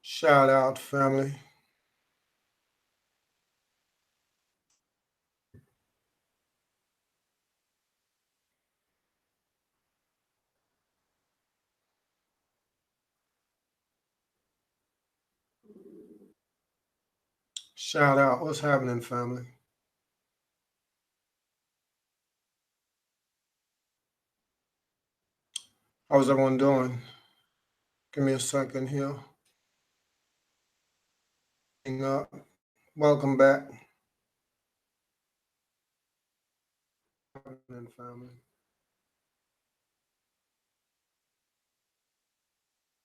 Shout out, family. Shout out. What's happening, family? How's everyone doing? Give me a second here. Hang up. Welcome back. What's happening, family?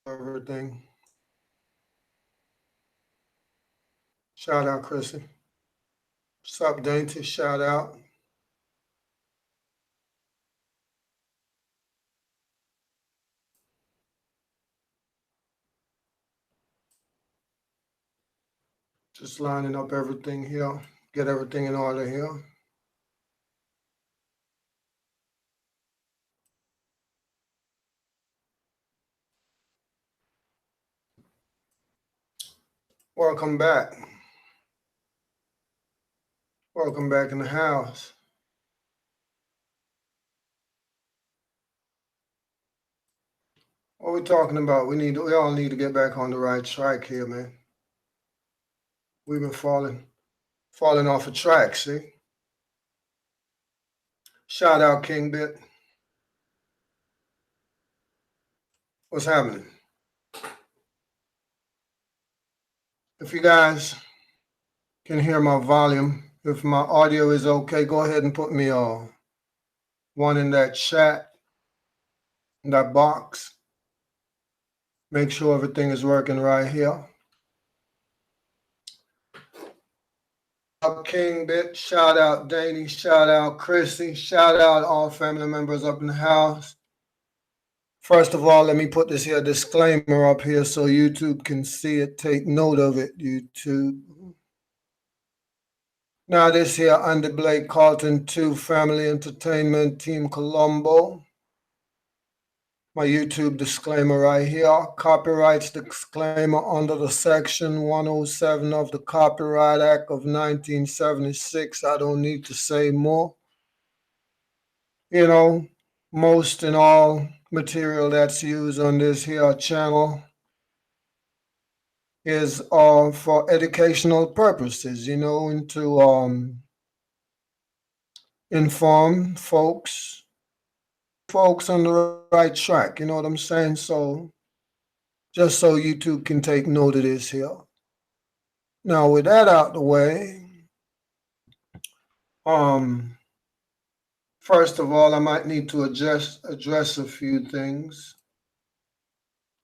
Everything. Shout out, Chrissy. What's up, Dainty? Shout out. Just lining up everything here. Get everything in order here. Welcome back. Welcome back in the house. What we talking about? We all need to get back on the right track here, man. We've been falling off a track, see? Shout out King Bit. What's happening? If you guys can hear my volume, if my audio is okay, go ahead and put me one in that chat, in that box. Make sure everything is working right here. King Bit, shout out Danny, shout out Chrissy, shout out all family members up in the house. First of all, let me put this here disclaimer up here so YouTube can see it. Take note of it, YouTube. Now this here, Andy Blake Carlton 2 Family Entertainment Team Colombo. My YouTube disclaimer right here. Copyrights disclaimer under the section 107 of the Copyright Act of 1976. I don't need to say more. You know, most and all material that's used on this here channel is for educational purposes, you know, and to inform folks on the right track, you know what I'm saying? So just so YouTube can take note of this here. Now with that out the way, first of all, I might need to address a few things.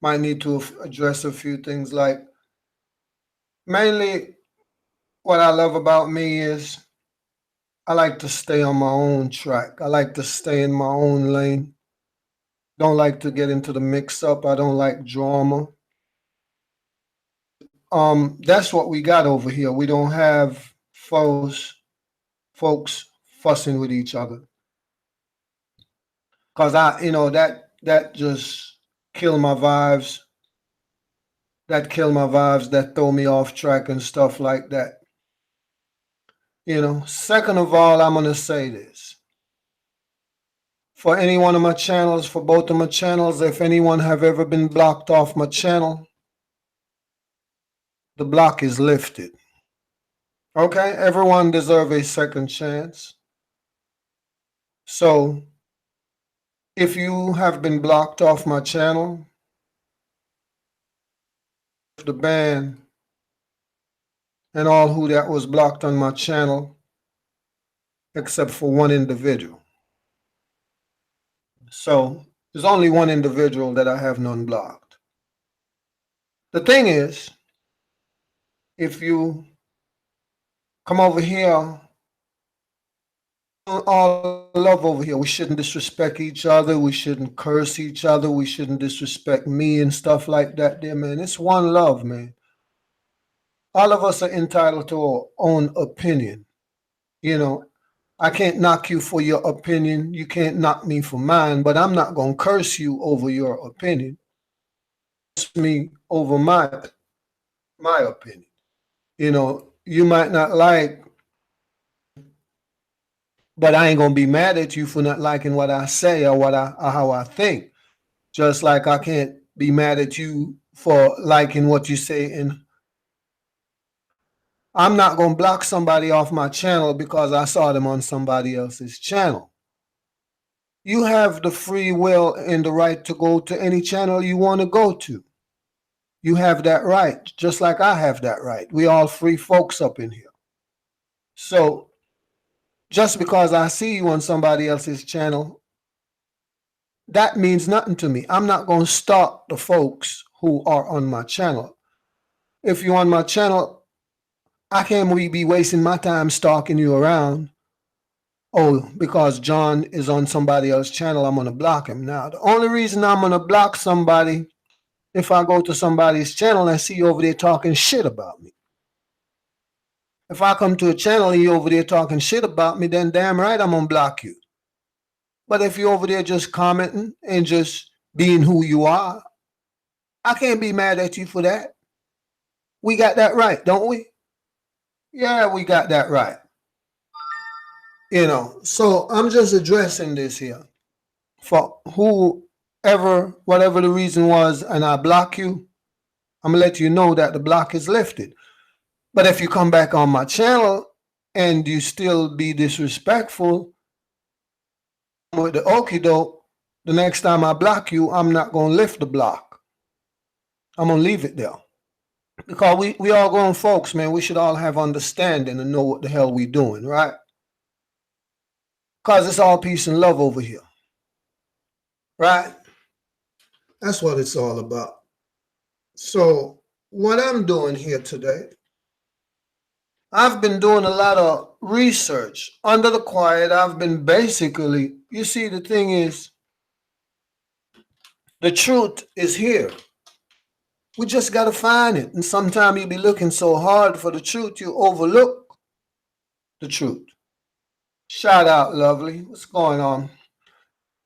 Might need to address a few things, like mainly what I love about me is I like to stay on my own track. I like to stay in my own lane. Don't like to get into the mix up. I don't like drama. That's what we got over here. We don't have folks fussing with each other. Cause that just kill my vibes. That kill my vibes. That throw me off track and stuff like that. You know. Second of all, I'm gonna say this. For any one of my channels, for both of my channels, if anyone have ever been blocked off my channel, the block is lifted. Okay, everyone deserves a second chance. So, if you have been blocked off my channel, the ban and all who that was blocked on my channel, except for one individual. So, there's only one individual that I have none blocked. The thing is, if you come over here, all love over here. We shouldn't disrespect each other. We shouldn't curse each other. We shouldn't disrespect me and stuff like that there, man. It's one love, man. All of us are entitled to our own opinion. You know, I can't knock you for your opinion. You can't knock me for mine, but I'm not going to curse you over your opinion. Curse me over mine. my opinion. You know, you might not like, but I ain't gonna be mad at you for not liking what I say or how I think. Just like I can't be mad at you for liking what you say. And I'm not gonna block somebody off my channel because I saw them on somebody else's channel. You have the free will and the right to go to any channel you want to go to. You have that right, just like I have that right. We all free folks up in here. So just because I see you on somebody else's channel, that means nothing to me. I'm not going to stalk the folks who are on my channel. If you're on my channel, I can't be wasting my time stalking you around. Oh, because John is on somebody else's channel, I'm going to block him. Now, the only reason I'm going to block somebody if I go to somebody's channel and see you over there talking shit about me. If I come to a channel and you over there talking shit about me, then damn right I'm going to block you. But if you're over there just commenting and just being who you are, I can't be mad at you for that. We got that right, don't we? Yeah, we got that right. You know, so I'm just addressing this here. For whoever, whatever the reason was, and I block you, I'm going to let you know that the block is lifted. But if you come back on my channel and you still be disrespectful with the okie doke, the next time I block you, I'm not going to lift the block. I'm going to leave it there. Because we all grown folks, man. We should all have understanding and know what the hell we doing, right? Because it's all peace and love over here. Right? That's what it's all about. So what I'm doing here today, I've been doing a lot of research. Under the quiet, I've been basically, you see, the thing is, the truth is here. We just got to find it. And sometimes you be looking so hard for the truth, you overlook the truth. Shout out, lovely. What's going on?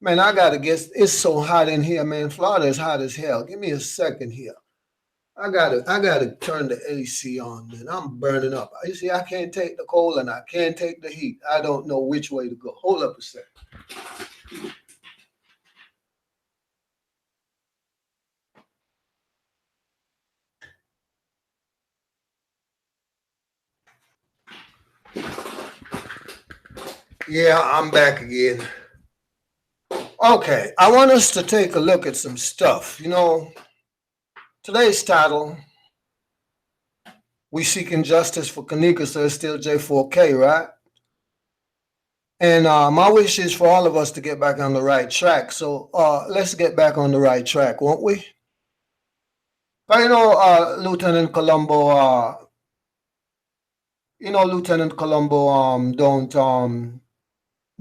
Man, I got to guess. It's so hot in here, man. Florida is hot as hell. Give me a second here. I gotta turn the AC on, man. I'm burning up. You see, I can't take the cold and I can't take the heat. I don't know which way to go. Hold up a second. Yeah, I'm back again. Okay, I want us to take a look at some stuff. You know, today's title, We Seeking Justice for Kanika, so it's still J4K, right? And my wish is for all of us to get back on the right track. So let's get back on the right track, won't we? But you know, Lieutenant Colombo, Lieutenant Colombo don't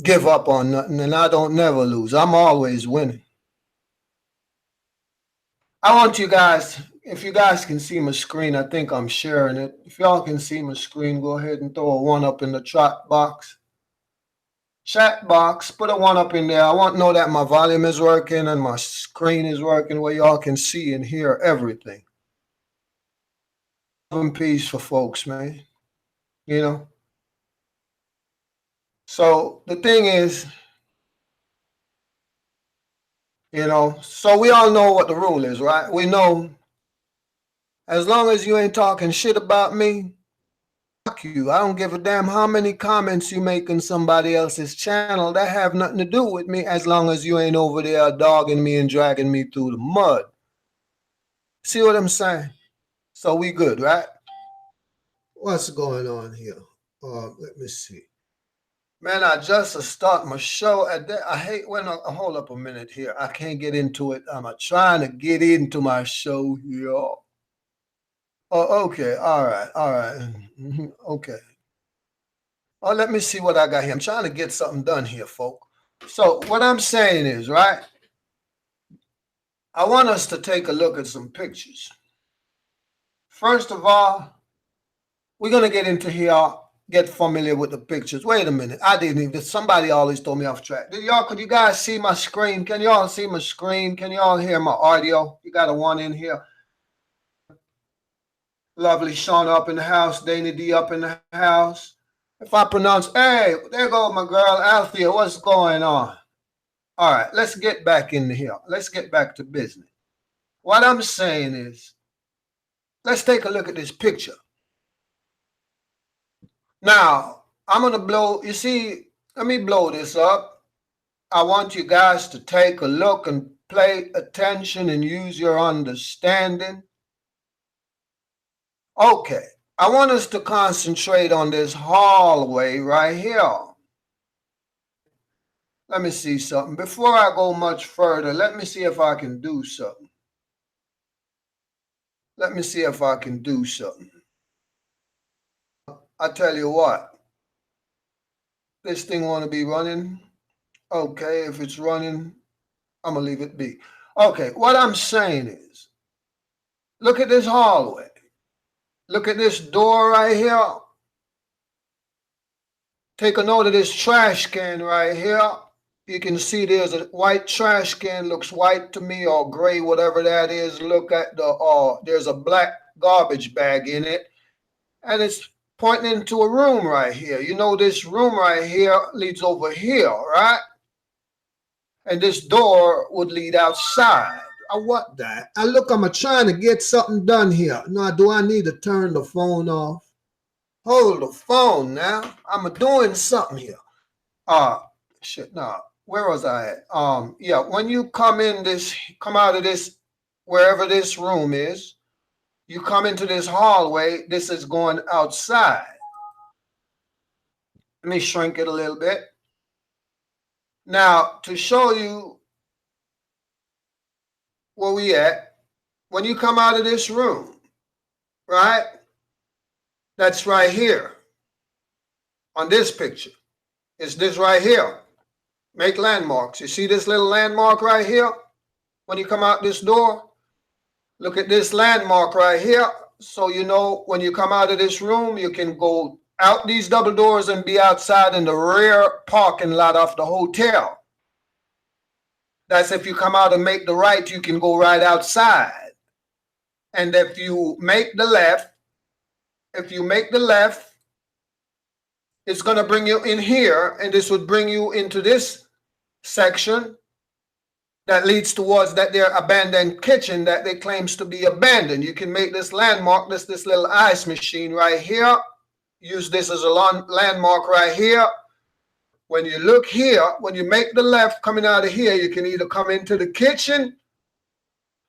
give up on nothing, and I don't never lose. I'm always winning. I want you guys, if you guys can see my screen, I think I'm sharing it. If y'all can see my screen, go ahead and throw a one up in the chat box. Chat box, put a one up in there. I want to know that my volume is working and my screen is working where y'all can see and hear everything. Love and peace for folks, man. You know? So the thing is, so we all know what the rule is, right? We know as long as you ain't talking shit about me, fuck you. I don't give a damn how many comments you make on somebody else's channel. That have nothing to do with me as long as you ain't over there dogging me and dragging me through the mud. See what I'm saying? So we good, right? What's going on here? Let me see. Man, I just start my show at that. I hate when hold up a minute here. I can't get into it. I'm trying to get into my show here. Oh, okay. All right. Okay. Oh, let me see what I got here. I'm trying to get something done here, folk. So what I'm saying is, right, I want us to take a look at some pictures. First of all, we're going to get into here, get familiar with the pictures. Wait a minute. I didn't even, somebody always told me off track. Could you guys see my screen? Can y'all see my screen? Can y'all hear my audio? You got a one in here. Lovely Shauna up in the house. Danny D up in the house. If I pronounce, hey, there go my girl Althea. What's going on? All right, let's get back in here. Let's get back to business. What I'm saying is, let's take a look at this picture. Now, I'm going to blow, you see, let me blow this up. I want you guys to take a look and pay attention and use your understanding. Okay, I want us to concentrate on this hallway right here. Let me see something. Before I go much further, let me see if I can do something. Let me see if I can do something. I tell you what, this thing want to be running. Okay, if it's running, I'm going to leave it be. Okay, what I'm saying is, look at this hallway. Look at this door right here. Take a note of this trash can right here. You can see there's a white trash can, looks white to me, or gray, whatever that is. Look at the, there's a black garbage bag in it, and it's pointing into a room right here. You know, this room right here leads over here, right? And this door would lead outside. I want that. Look, I'm trying to get something done here. Now, do I need to turn the phone off? Hold the phone now. I'm doing something here. Shit, no. Where was I at? Yeah, when you come out of this, wherever this room is, you come into this hallway, this is going outside. Let me shrink it a little bit. Now, to show you where we at, when you come out of this room, right? That's right here on this picture. It's this right here. Make landmarks. You see this little landmark right here? When you come out this door, look at this landmark right here. So you know when you come out of this room, you can go out these double doors and be outside in the rear parking lot of the hotel. That's if you come out and make the right, you can go right outside. And if you make the left, it's going to bring you in here, and this would bring you into this section that leads towards their abandoned kitchen that they claims to be abandoned. You can make this landmark, this little ice machine right here. Use this as a landmark right here. When you look here, when you make the left coming out of here, you can either come into the kitchen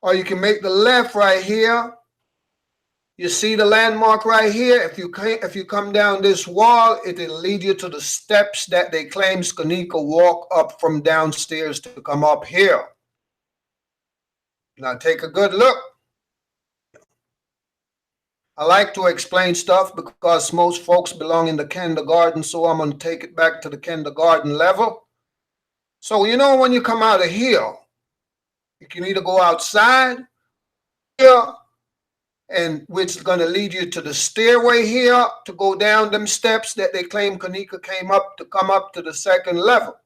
or you can make the left right here. You see the landmark right here? If you come down this wall, it'll lead you to the steps that they claim Skanika walk up from downstairs to come up here. Now take a good look. I like to explain stuff because most folks belong in the kindergarten, so I'm going to take it back to the kindergarten level. So you know when you come out of here, you can either go outside here, and which is going to lead you to the stairway here to go down them steps that they claim Kanika came up to the second level.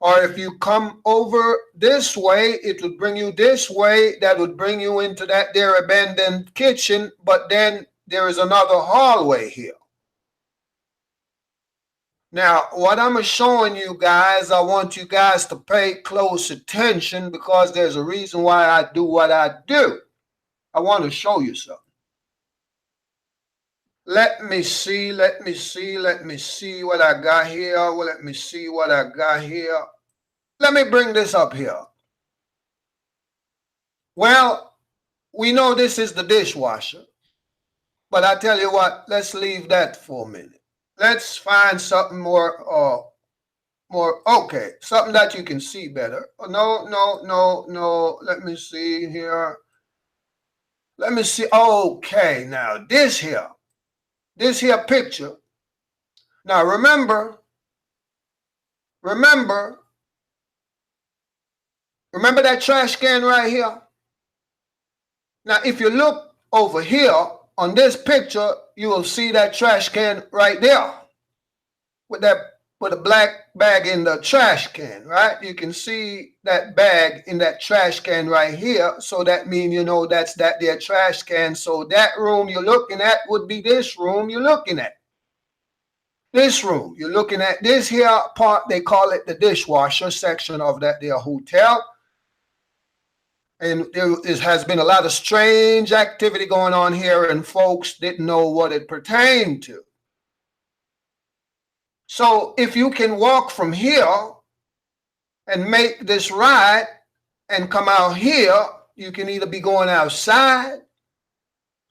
Or if you come over this way, it would bring you this way. That would bring you into that there abandoned kitchen. But then there is another hallway here. Now, what I'm showing you guys, I want you guys to pay close attention because there's a reason why I do what I do. I want to show you something. Let me see what I got here. Well, let me see what I got here. Let me bring this up here. Well, we know this is the dishwasher, but I tell you what, let's leave that for a minute. Let's find something more, okay, something that you can see better. No. Let me see here. Let me see. Okay, now this here picture. Now remember that trash can right here? Now, if you look over here on this picture, you will see that trash can right there with that put a black bag in the trash can, right? You can see that bag in that trash can right here. So that means, you know, that's that there trash can. So that room you're looking at would be this room you're looking at. This room, you're looking at this here part, they call it the dishwasher section of that there hotel. And there has been a lot of strange activity going on here, and folks didn't know what it pertained to. So if you can walk from here and make this right and come out here, you can either be going outside,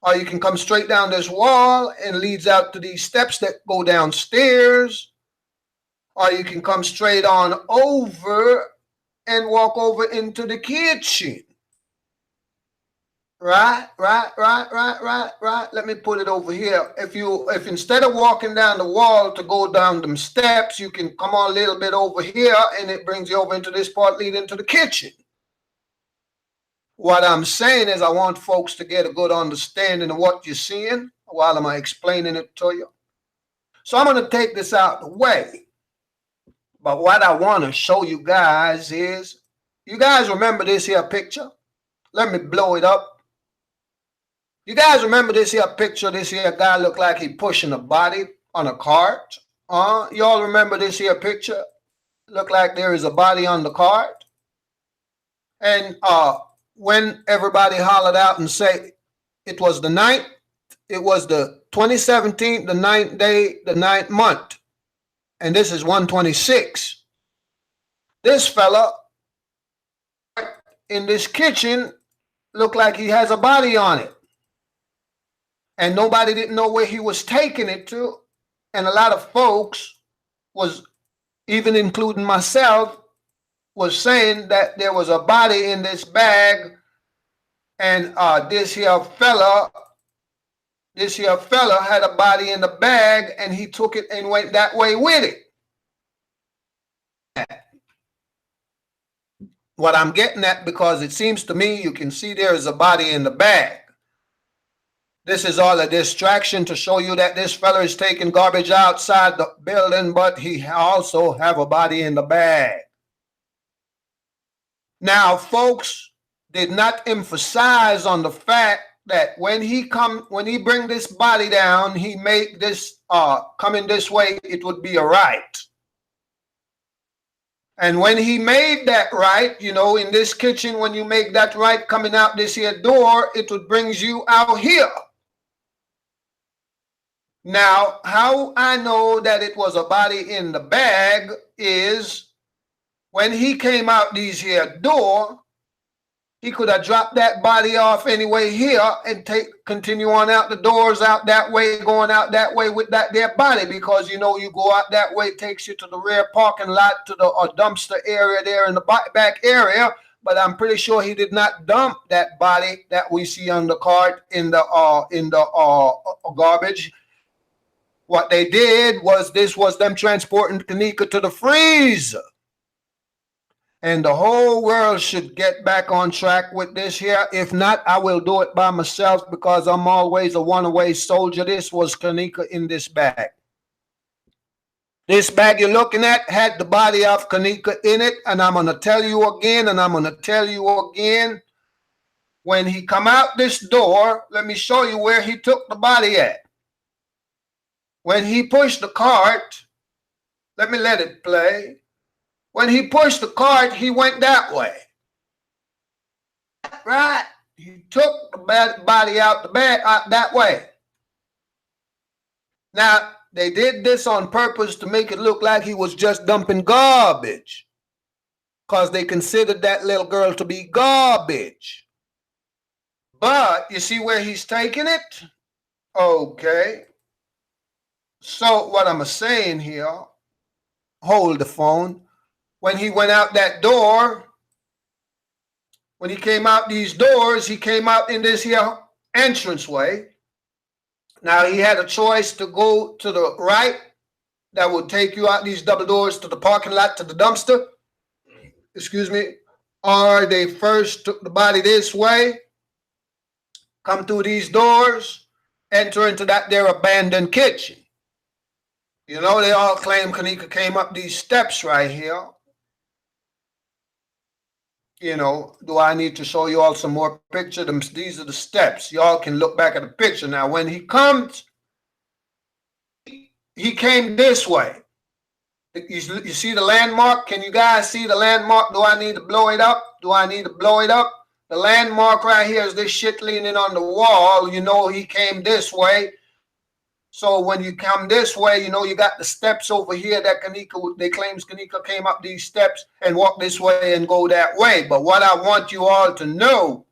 or you can come straight down this wall and leads out to these steps that go downstairs, or you can come straight on over and walk over into the kitchen. Right. Let me put it over here. If instead of walking down the wall to go down them steps, you can come on a little bit over here, and it brings you over into this part leading to the kitchen. What I'm saying is I want folks to get a good understanding of what you're seeing while I'm explaining it to you. So I'm going to take this out the way. But what I want to show you guys is, you guys remember this here picture? Let me blow it up. You guys remember this here picture? This here guy looked like he pushing a body on a cart. Y'all remember this here picture? Look like there is a body on the cart. And when everybody hollered out and say it was the 9th, it was the 2017, the 9th day, the 9th month. And this is 126. This fella in this kitchen looked like he has a body on it. And nobody didn't know where he was taking it to. And a lot of folks was, even including myself, was saying that there was a body in this bag, and this here fella had a body in the bag, and he took it and went that way with it. What I'm getting at, because it seems to me you can see there is a body in the bag. This is all a distraction to show you that this fella is taking garbage outside the building, but he also have a body in the bag. Now, folks did not emphasize on the fact that when he bring this body down, he make this coming this way, it would be a right. And when he made that right, you know, in this kitchen, when you make that right coming out this here door, it would brings you out here. Now, how I know that it was a body in the bag is when he came out these here door, he could have dropped that body off anyway here and continue on out the doors out that way, going out that way with that there body, because, you know, you go out that way, it takes you to the rear parking lot, to the dumpster area there in the back area. But I'm pretty sure he did not dump that body that we see on the cart in the garbage. What they did was, this was them transporting Kanika to the freezer. And the whole world should get back on track with this here. If not, I will do it by myself, because I'm always a one-away soldier. This was Kanika in this bag. This bag you're looking at had the body of Kanika in it. And I'm going to tell you again, and I'm going to tell you again. When he come out this door, let me show you where he took the body at. When he pushed the cart, let me let it play. When he pushed the cart, he went that way. Right? He took the body out the bag that way. Now, they did this on purpose to make it look like he was just dumping garbage, because they considered that little girl to be garbage. But you see where he's taking it? Okay. So what I'm saying here, hold the phone. When he went out that door, when he came out these doors, he came out in this here entranceway. Now, he had a choice to go to the right, that would take you out these double doors to the parking lot, to the dumpster. Excuse me. Or they first took the body this way, come through these doors, enter into that there abandoned kitchen. You know, they all claim Kanika came up these steps right here. You know, do I need to show you all some more picture? These are the steps. Y'all can look back at the picture. Now, when he comes, he came this way. You see the landmark? Can you guys see the landmark? Do I need to blow it up? Do I need to blow it up? The landmark right here is this shit leaning on the wall. You know he came this way. So when you come this way, you know you got the steps over here that Kanika, they claims Kanika came up these steps and walk this way and go that way. But what I want you all to know,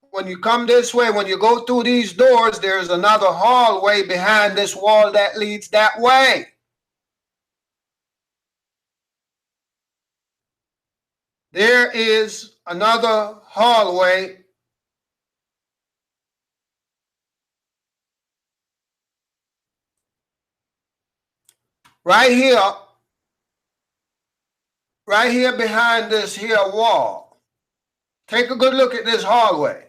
when you come this way, when you go through these doors, there's another hallway behind this wall that leads that way. There is another hallway right here behind this here wall. Take a good look at this hallway.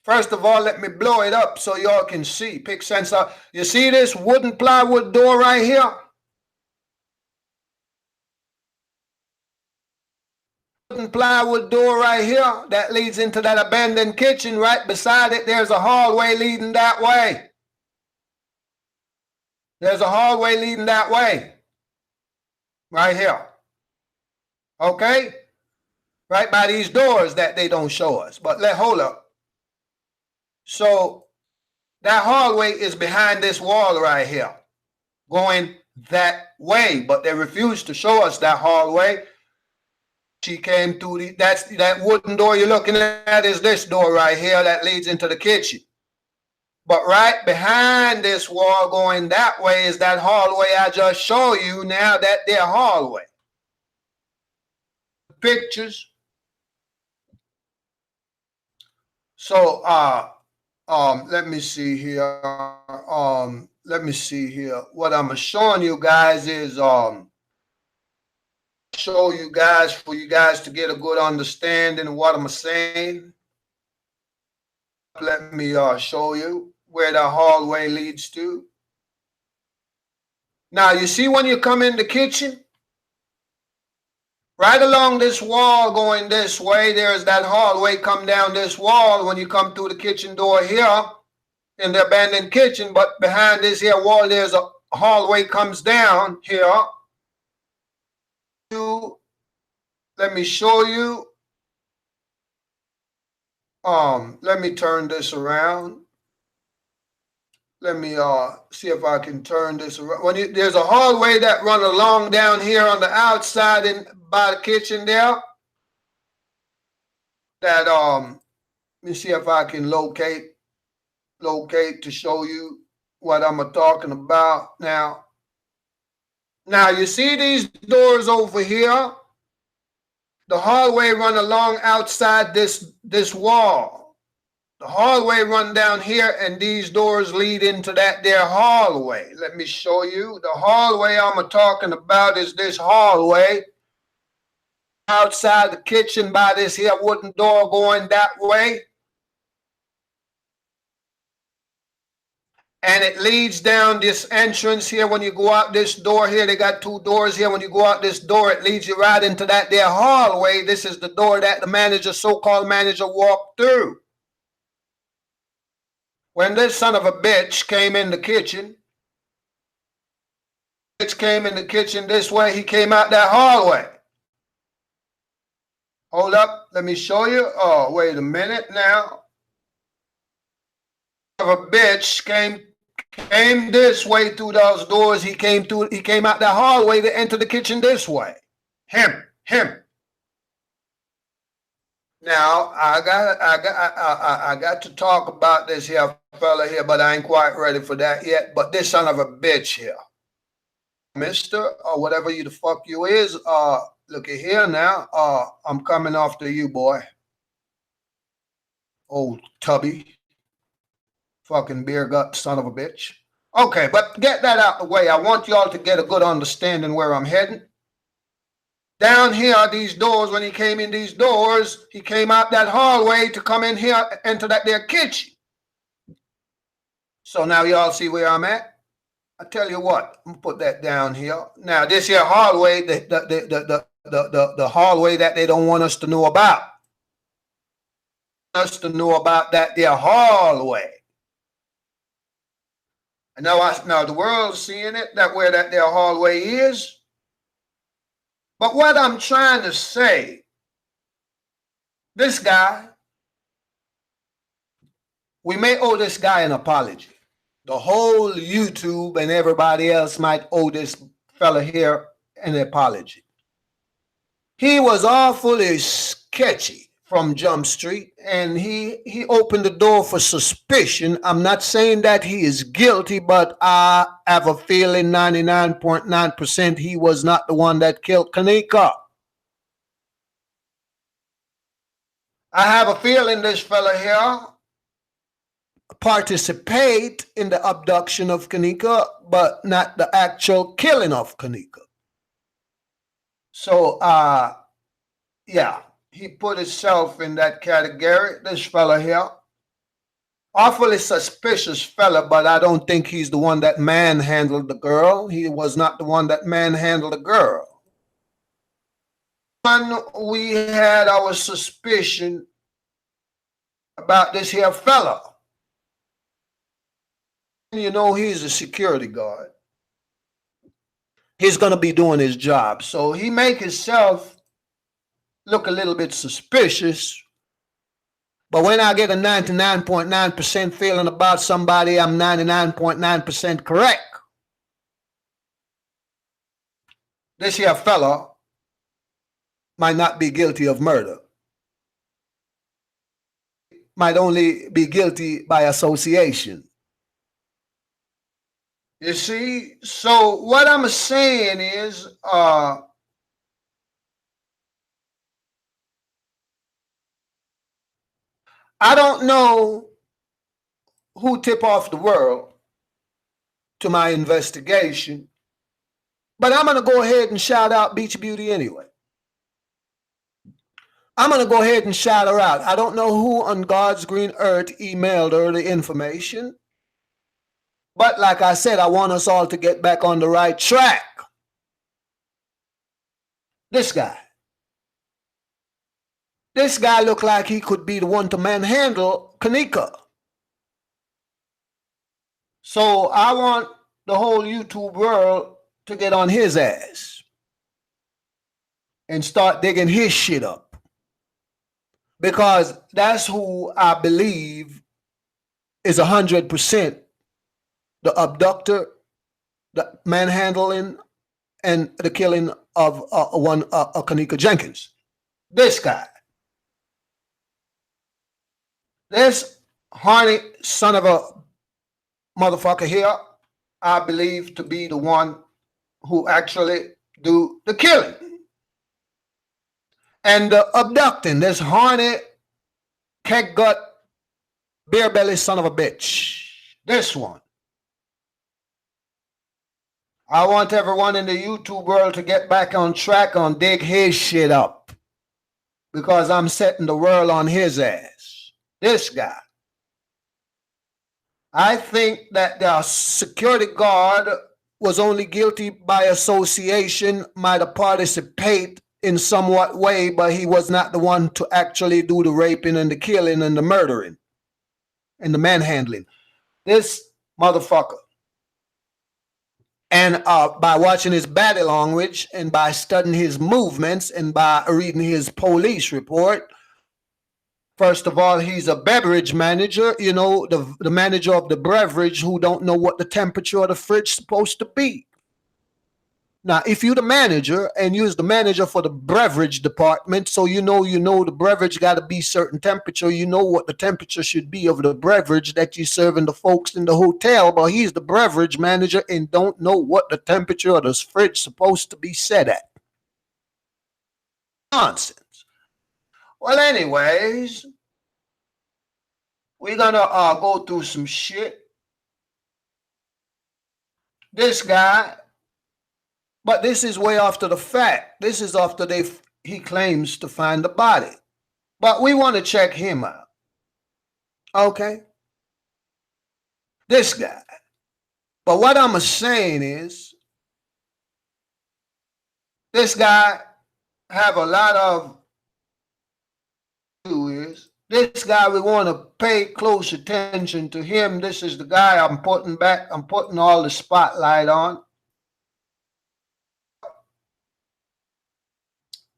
First of all, let me blow it up so y'all can see. Pick sense up. You see this wooden plywood door right here? Wooden plywood door right here that leads into that abandoned kitchen. Right beside it, there's a hallway leading that way. There's a hallway leading that way. Right here. Okay? Right by these doors that they don't show us. But hold up. So that hallway is behind this wall right here, going that way. But they refuse to show us that hallway. She came through that wooden door you're looking at is this door right here that leads into the kitchen. But right behind this wall going that way is that hallway I just showed you. Now that their hallway. Pictures. So let me see here. Let me see here. What I'm showing you guys is show you guys for you guys to get a good understanding of what I'm saying. Let me show you where the hallway leads to. Now you see when you come in the kitchen, right along this wall going this way, there's that hallway come down this wall when you come through the kitchen door here in the abandoned kitchen, but behind this here wall there's a hallway comes down here. Let me show you. Let me turn this around. Let me see if I can turn this around. There's a hallway that run along down here on the outside and by the kitchen there. That let me see if I can locate to show you what I'm talking about now. Now you see these doors over here? The hallway run along outside this wall. The hallway run down here and these doors lead into that there hallway. Let me show you. The hallway I'm talking about is this hallway outside the kitchen by this here wooden door going that way. And it leads down this entrance here. When you go out this door here, they got two doors here. When you go out this door, it leads you right into that there hallway. This is the door that the manager, so-called manager, walked through. When this son of a bitch came in the kitchen, this way, he came out that hallway. Hold up, let me show you. Oh, wait a minute now. Son of a bitch came this way through those doors. He came out that hallway to enter the kitchen this way. Him. Now I got to talk about this here fella here, but I ain't quite ready for that yet. But this son of a bitch here, Mister or whatever you the fuck you is, look at here now. I'm coming after you, boy. Old tubby. Fucking beer gut son of a bitch. Okay, but get that out the way. I want y'all to get a good understanding where I'm heading. Down here, these doors, when he came in these doors, he came out that hallway to come in here, enter that there kitchen. So now y'all see where I'm at? I tell you what, I'm gonna put that down here. Now this here hallway, the hallway that they don't want us to know about. Us to know about that their hallway. And now the world's seeing it, that where that their hallway is. But what I'm trying to say, this guy, we may owe this guy an apology. The whole YouTube and everybody else might owe this fella here an apology. He was awfully sketchy from Jump Street, and he opened the door for suspicion. I'm not saying that he is guilty, but I have a feeling 99.9% he was not the one that killed Kanika. I have a feeling this fella here participate in the abduction of Kanika, but not the actual killing of Kanika. So, yeah, he put himself in that category. This fella here, awfully suspicious fella, but I don't think he's the one that manhandled the girl. He was not the one that manhandled the girl. And we had our suspicion about this here fella. You know, he's a security guard. He's going to be doing his job. So he make himself look a little bit suspicious. But when I get a 99.9% feeling about somebody, I'm 99.9% correct. This here fella might not be guilty of murder. Might only be guilty by association. You see? So what I'm saying is, I don't know who tipped off the world to my investigation, but I'm going to go ahead and shout out Beach Beauty anyway. I'm going to go ahead and shout her out. I don't know who on God's green earth emailed her the information, but like I said, I want us all to get back on the right track. This guy looked like he could be the one to manhandle Kanika. So I want the whole YouTube world to get on his ass and start digging his shit up. Because that's who I believe is 100% the abductor, the manhandling, and the killing of Kanika Jenkins. This guy. This horny son of a motherfucker here, I believe to be the one who actually do the killing and the abducting. This horny, keg gut, beer belly son of a bitch. This one. I want everyone in the YouTube world to get back on track on dig his shit up, because I'm setting the world on his ass. This guy. I think that the security guard was only guilty by association, might have participated in somewhat way, but he was not the one to actually do the raping and the killing and the murdering and the manhandling. This motherfucker. And by watching his body language and by studying his movements and by reading his police report, first of all, he's a beverage manager, you know, the manager of the beverage who don't know what the temperature of the fridge is supposed to be. Now, if you're the manager and you're the manager for the beverage department, so you know the beverage got to be certain temperature, you know what the temperature should be of the beverage that you're serving the folks in the hotel, but he's the beverage manager and don't know what the temperature of the fridge is supposed to be set at. Nonsense. Well, anyways, we're gonna go through some shit. This guy, but this is way after the fact. This is after he claims to find the body. But we want to check him out. Okay? This guy. But what I'm saying is, this guy have a lot of is this guy we want to pay close attention to him. This is the guy I'm putting all the spotlight on.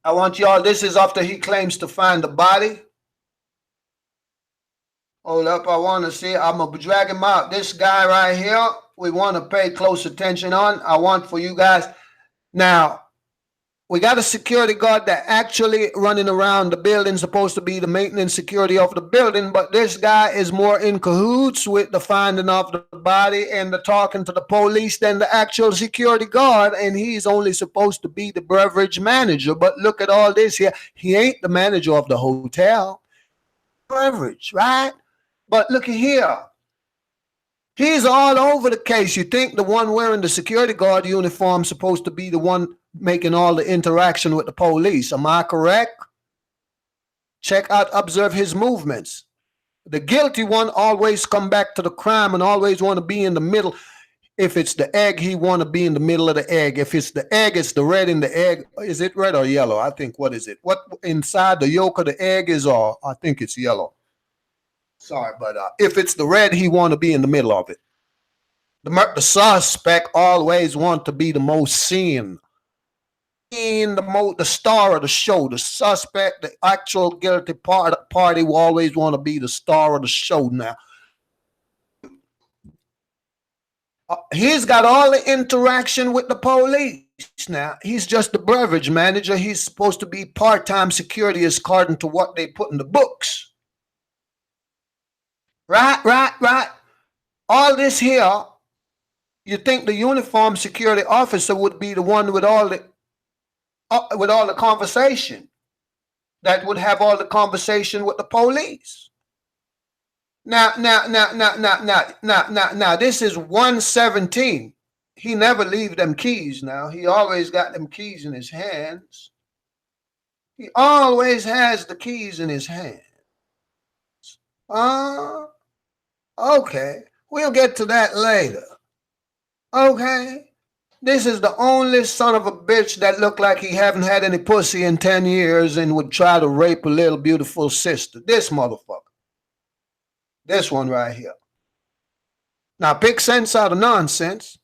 I want y'all, this is after he claims to find the body. Hold up, I want to see, I'm going to drag him out. This guy right here, we want to pay close attention on. I want for you guys. Now, we got a security guard that actually running around the building, supposed to be the maintenance security of the building, but this guy is more in cahoots with the finding of the body and the talking to the police than the actual security guard, and he's only supposed to be the beverage manager. But look at all this here. He ain't the manager of the hotel. Beverage, right? But look at here. He's all over the case. You think the one wearing the security guard uniform is supposed to be the one making all the interaction with the police. Am I correct? Check out, observe his movements. The guilty one always come back to the crime and always want to be in the middle. If it's the egg, he want to be in the middle of the egg. If it's the egg, it's the red in the egg. Is it red or yellow? I think, what is it? What inside the yolk of the egg is all? I think it's yellow. Sorry, but if it's the red, he want to be in the middle of it. The suspect always want to be the most seen. In the star of the show, the suspect, the actual guilty party will always want to be the star of the show. Now, he's got all the interaction with the police. Now, he's just the beverage manager. He's supposed to be part-time security according to what they put in the books. Right. All this here, you think the uniformed security officer would be the one with all the conversation, that would have all the conversation with the police. Now, this is 117. He never leave them keys now. He always got them keys in his hands. He always has the keys in his hands. Okay. We'll get to that later. Okay. This is the only son of a bitch that looked like he haven't had any pussy in 10 years and would try to rape a little beautiful sister. This motherfucker. This one right here. Now, pick sense out of nonsense.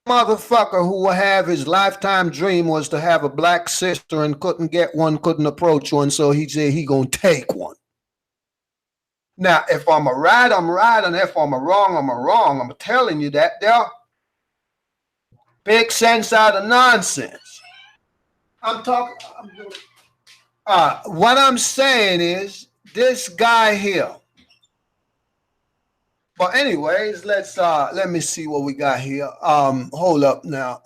Motherfucker who will have his lifetime dream was to have a black sister and couldn't get one, couldn't approach one, so he said he gonna take one. Now, if I'm a right, I'm right, and if I'm a wrong, I'm a wrong. I'm telling you that there. Big sense out of nonsense. What I'm saying is this guy here. But anyways, let me see what we got here. Hold up now.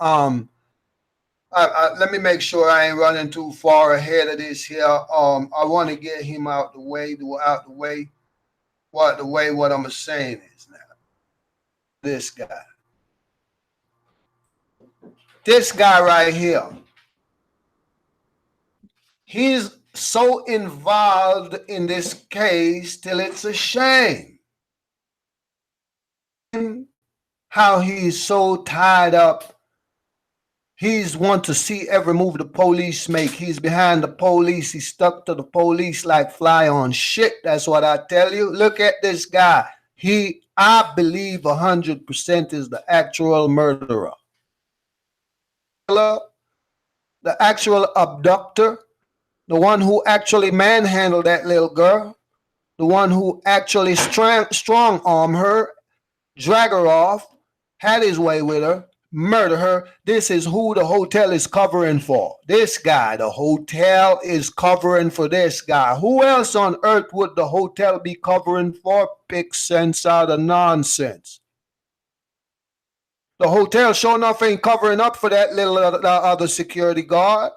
Let me make sure I ain't running too far ahead of this here. I want to get him out the way. What I'm saying is now. This guy right here, he's so involved in this case till it's a shame. How he's so tied up. He's want to see every move the police make. He's behind the police. He's stuck to the police like fly on shit. That's what I tell you. Look at this guy. I believe 100% is the actual murderer. The actual abductor, the one who actually manhandled that little girl, the one who actually strong arm her, drag her off, had his way with her, murder her. This is who the hotel is covering for. This guy, the hotel is covering for this guy. Who else on earth would the hotel be covering for? Pick sense out of nonsense. The hotel sure enough ain't covering up for that little other security guard.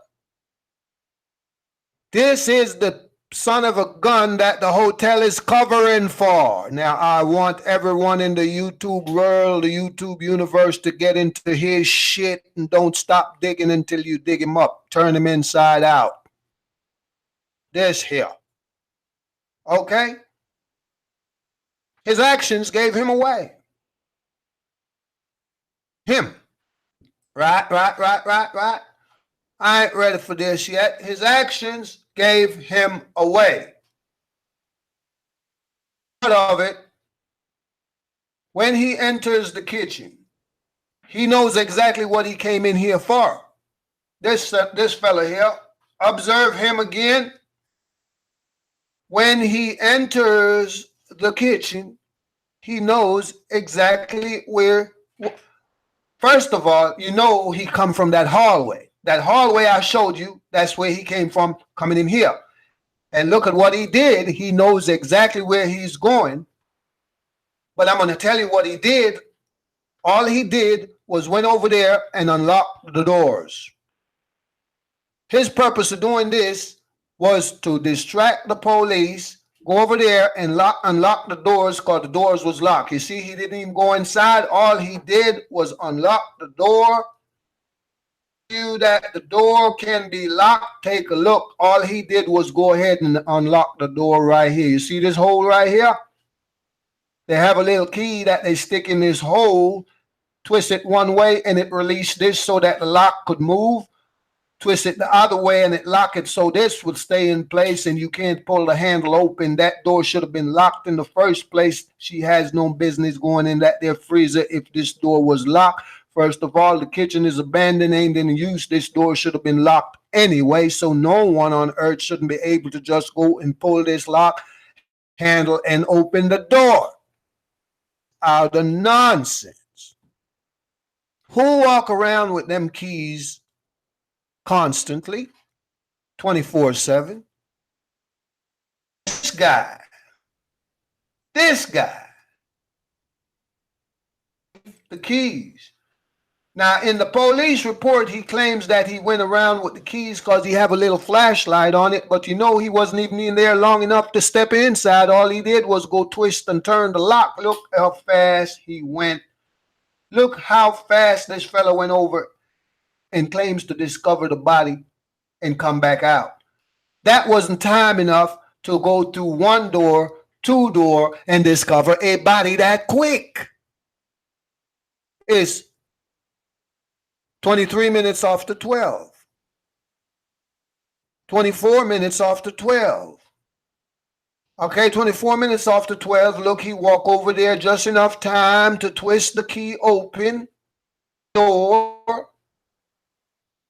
This is the son of a gun that the hotel is covering for. Now, I want everyone in the YouTube world, the YouTube universe, to get into his shit and don't stop digging until you dig him up. Turn him inside out. This here. Okay? His actions gave him away. him. Right. I ain't ready for this yet. His actions gave him away. Part of it, when he enters the kitchen, he knows exactly what he came in here for. This fella here, observe him again. When he enters the kitchen, he knows exactly where. First of all, you know he come from that hallway. That hallway I showed you, that's where he came from coming in here. And look at what he did. He knows exactly where he's going. But I'm going to tell you what he did. All he did was went over there and unlocked the doors. His purpose of doing this was to distract the police, go over there and unlock the doors because the doors was locked. You see, he didn't even go inside. All he did was unlock the door. You that the door can be locked, take a look. All he did was go ahead and unlock the door right here. You see this hole right here? They have a little key that they stick in this hole, twist it one way and it released this so that the lock could move. Twist it the other way and it lock it so this would stay in place and you can't pull the handle open. That door should have been locked in the first place. She has no business going in that there freezer if this door was locked. First of all, the kitchen is abandoned, ain't in use. This door should have been locked anyway, so no one on earth shouldn't be able to just go and pull this lock handle and open the door. Out of nonsense. Who walk around with them keys constantly, 24/7? This guy. The keys. Now, in the police report, he claims that he went around with the keys because he have a little flashlight on it, but you know he wasn't even in there long enough to step inside. All he did was go twist and turn the lock. Look how fast he went. Look how fast this fellow went over and claims to discover the body and come back out. That wasn't time enough to go through one door, two door, and discover a body that quick. It's 23 minutes after 12. 24 minutes after 12. Okay, 24 minutes after 12. Look, he walk over there just enough time to twist the key open door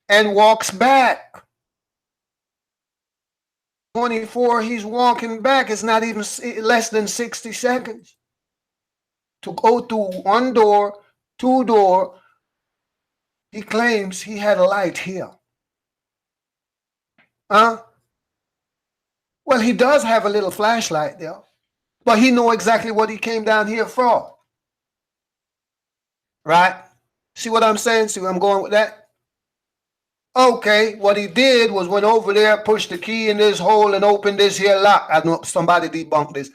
and walks back. 24, he's walking back. It's not even less than 60 seconds to go through one door, two door. He claims he had a light here. Well, he does have a little flashlight there, but he know exactly what he came down here for. Right? See what I'm saying? See where I'm going with that? Okay, what he did was went over there, pushed the key in this hole and opened this here lock. I know somebody debunked this.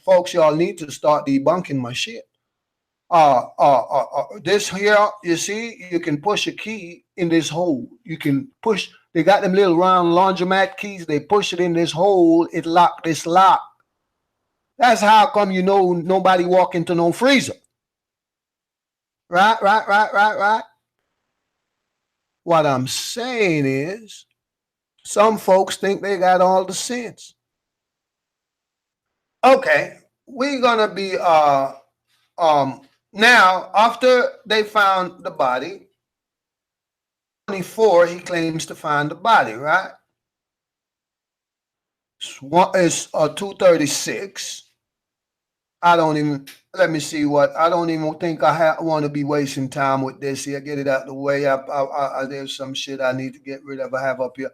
Folks, y'all need to start debunking my shit. This here, you see, you can push a key in this hole. You can push, they got them little round laundromat keys. They push it in this hole, it lock this lock. That's how come you know nobody walk into no freezer. Right. What I'm saying is, some folks think they got all the sense. Okay, we're gonna be now, after they found the body, 24, he claims to find the body, right? It's 2:36. I don't even think I want to be wasting time with this here. Get it out the way. There's some shit I need to get rid of. I have up here.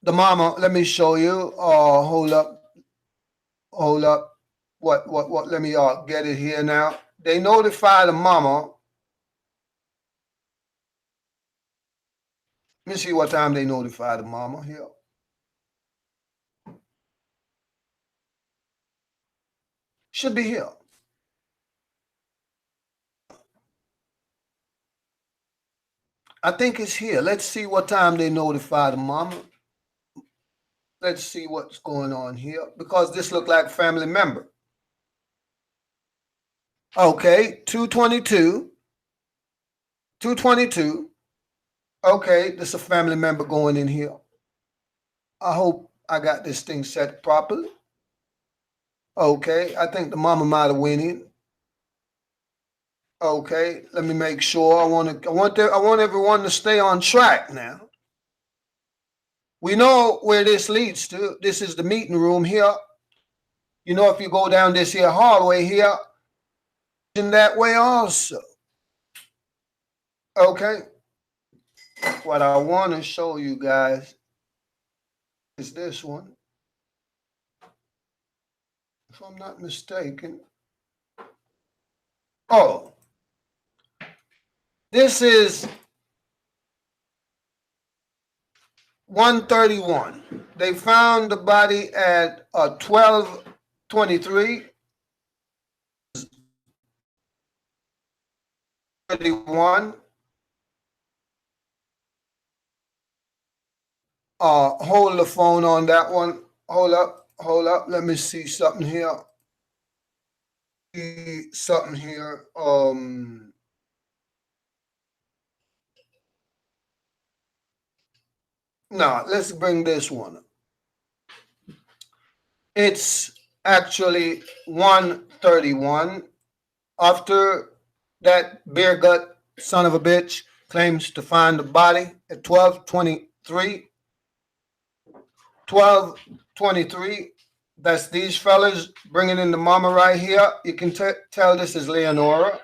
The mama, let me show you. Hold up. What? Let me get it here now. They notify the mama. Let me see what time they notify the mama here. Should be here. I think it's here. Let's see what time they notify the mama. Let's see what's going on here because this looked like a family member. Okay, 222. 222. Okay, this is a family member going in here. I hope I got this thing set properly. Okay, I think the mama might have went in. Okay, let me make sure. I want everyone to stay on track now. We know where this leads to. This is the meeting room here. You know, if you go down this here hallway here, in that way also. Okay. What I want to show you guys is this one. If I'm not mistaken. Oh, this is 131. They found the body at 1223. 31. Hold the phone on that one. Hold up. Let me see something here. No, let's bring this one up. It's actually 131. After that beer gut son of a bitch claims to find the body at 1223. 1223. That's these fellas bringing in the mama right here. You can tell this is Leonora.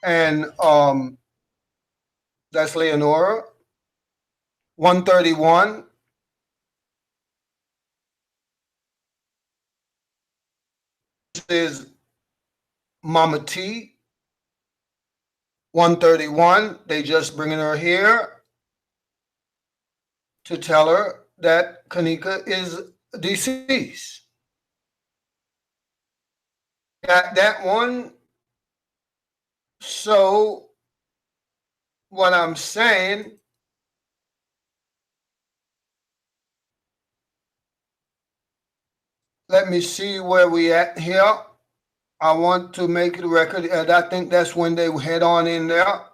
And that's Leonora. 131. This is Mama T. 131. They just bringing her here to tell her that Kanika is deceased. Got that one. So what I'm saying, let me see where we at here. I want to make the record, and I think that's when they head on in there.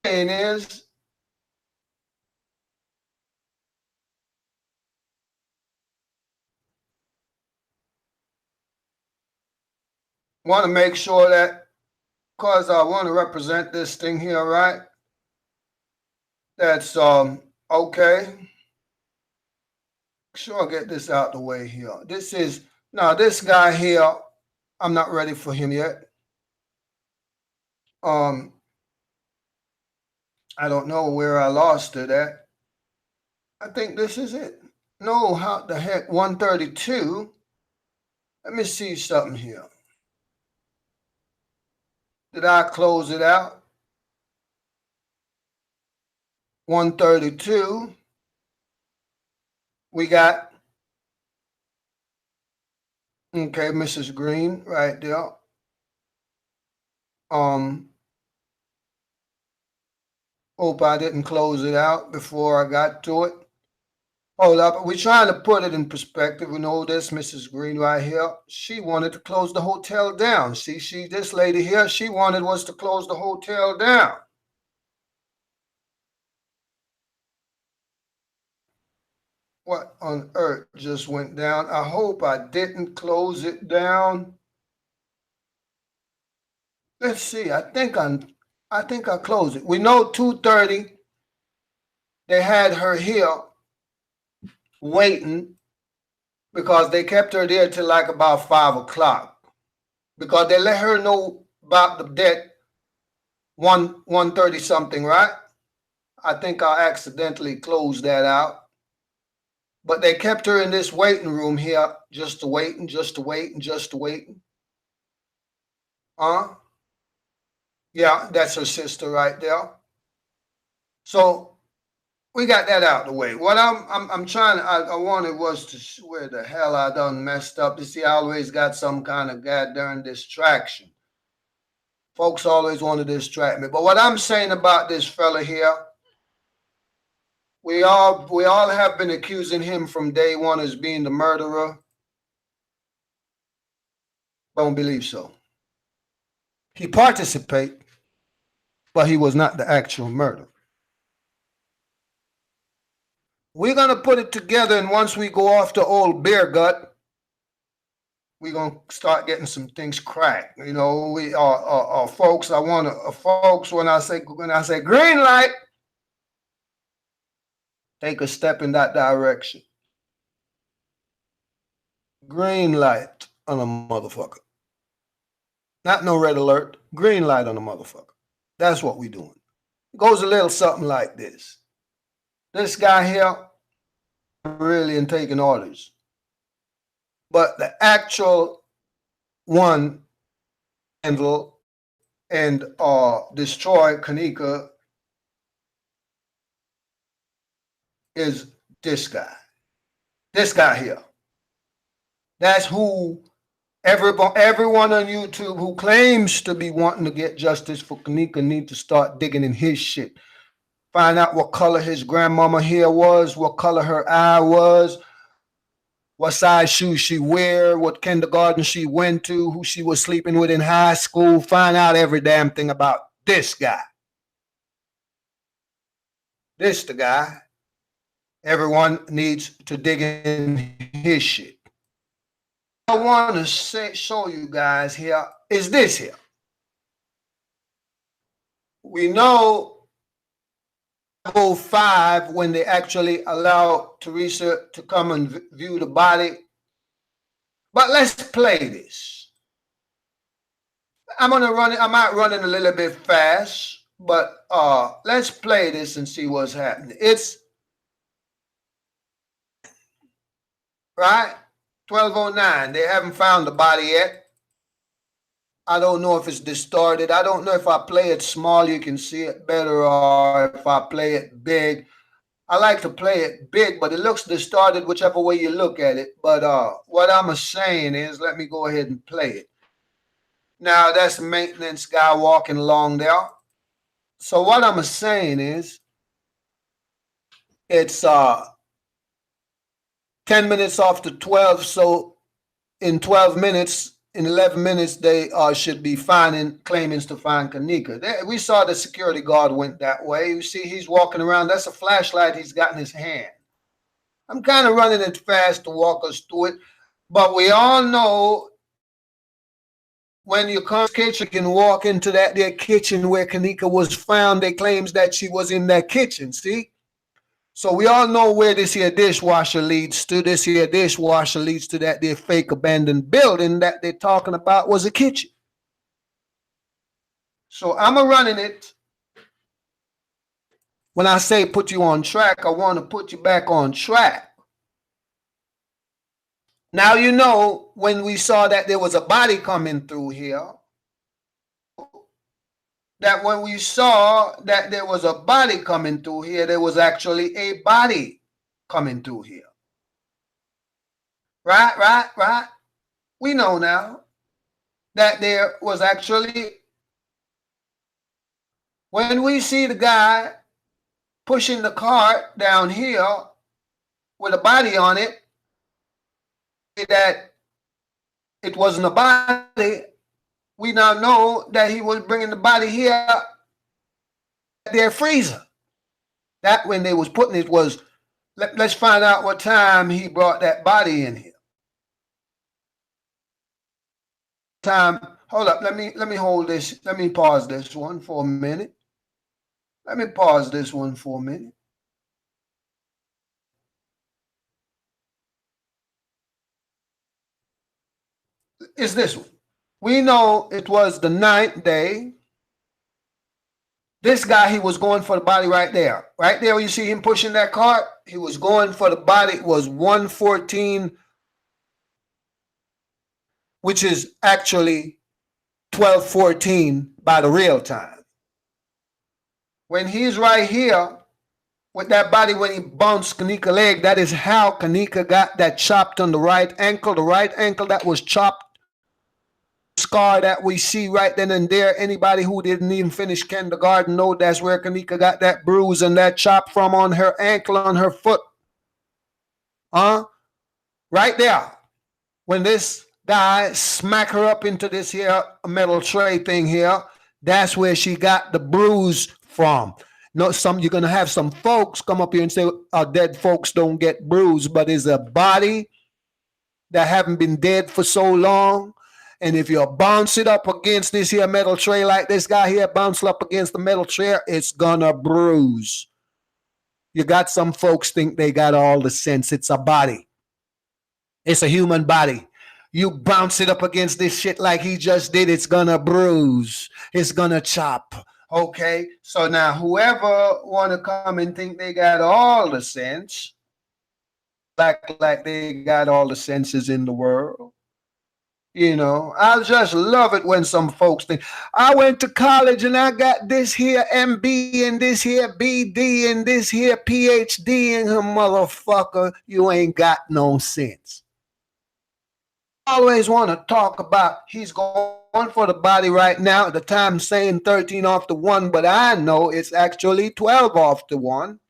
And is want to make sure that, because I want to represent this thing here, right? That's okay. Sure, get this out the way here. This guy here, I'm not ready for him yet. I don't know where I lost it at. I think this is it. No, how the heck, 132. Let me see something here. Did I close it out? 132. We got, okay, Mrs. Green right there. Hope I didn't close it out before I got to it. Hold up. We're trying to put it in perspective. We know this Mrs. Green right here. She wanted to close the hotel down. See, this lady here, she wanted was to close the hotel down. What on earth just went down? I hope I didn't close it down. Let's see. I think I closed it. We know 2:30. They had her here waiting because they kept her there till like about 5 o'clock. Because they let her know about the debt 1:30 something, right? I think I accidentally closed that out. But they kept her in this waiting room here, just to waiting. Yeah, that's her sister right there. So we got that out of the way. What I'm trying, I wanted was to where the hell I done messed up. You see, I always got some kind of goddamn distraction. Folks always want to distract me. But what I'm saying about this fella here, we all have been accusing him from day one as being the murderer. Don't believe so. He participated, but he was not the actual murderer. We're going to put it together, and once we go off the old beer gut, we're going to start getting some things cracked. You know, we are folks, I want to, folks, when I say green light, take a step in that direction. Green light on a motherfucker. Not no red alert, green light on a motherfucker. That's what we're doing. It goes a little something like this. This guy here really ain't taking orders. But the actual one handle and destroy Kanika is this guy. This guy here. That's who everyone on YouTube who claims to be wanting to get justice for Kanika need to start digging in his shit. Find out what color his grandmama hair was, what color her eye was, what size shoes she wear, what kindergarten she went to, who she was sleeping with in high school. Find out every damn thing about this guy. This the guy. Everyone needs to dig in his shit. What I want to show you guys here is this here. We know 5 when they actually allow Teresa to come and view the body. But let's play this. I'm gonna run it. I might run it a little bit fast, but let's play this and see what's happening. It's right 12:09. They haven't found the body yet. I don't know if it's distorted. I don't know if I play it small, you can see it better, or if I play it big. I like to play it big, but it looks distorted whichever way you look at it. But what I'm saying is, let me go ahead and play it. Now, that's the maintenance guy walking along there. So what I'm saying is, it's 10 minutes after 12, so in 12 minutes, in 11 minutes, they should be finding claimants to find Kanika. We saw the security guard went that way. You see, he's walking around. That's a flashlight he's got in his hand. I'm kind of running it fast to walk us through it. But we all know when you come to the kitchen, you can walk into that there kitchen where Kanika was found. They claims that she was in that kitchen, see? So we all know where this here dishwasher leads to. This here dishwasher leads to that there fake abandoned building that they're talking about was a kitchen. So I'm running it. When I say put you on track, I want to put you back on track. Now, you know, when we saw that there was a body coming through here, that when we saw that there was a body coming through here, there was actually a body coming through here. Right. We know now that there was actually, when we see the guy pushing the cart down here with a body on it, that it wasn't a body. We now know that he was bringing the body here at their freezer. That when they was putting it was, let's find out what time he brought that body in here. Hold up, let me hold this, let me pause this one for a minute. Let me pause this one for a minute. It's this one. We know it was the 9th day. This guy, he was going for the body right there. Right there where you see him pushing that cart, he was going for the body. It was 1:14, which is actually 12:14 by the real time. When he's right here with that body, when he bounced Kanika's leg, that is how Kanika got that chopped on the right ankle that was chopped. Scar that we see right then and there. Anybody who didn't even finish kindergarten know that's where Kanika got that bruise and that chop from, on her ankle, on her foot. Right there. When this Guy smack her up into this here metal tray thing here. That's where she got the bruise from. No, you're gonna have some folks come up here and say, dead folks don't get bruised, but it's a body that haven't been dead for so long. And if you bounce it up against this here metal tray like this guy here bounced up against the metal tray, it's gonna bruise. You got some folks think they got all the sense. It's a body. It's a human body. You bounce it up against this shit like he just did, it's gonna bruise. It's gonna chop. Okay? So now whoever wanna come and think they got all the sense, like they got all the senses in the world. You know, I just love it when some folks think, I went to college and I got this here MB and this here BD and this here PhD and her motherfucker, you ain't got no sense. Always want to talk about he's going for the body right now. At the time saying 13 off the 1, but I know it's actually 12 off the 1.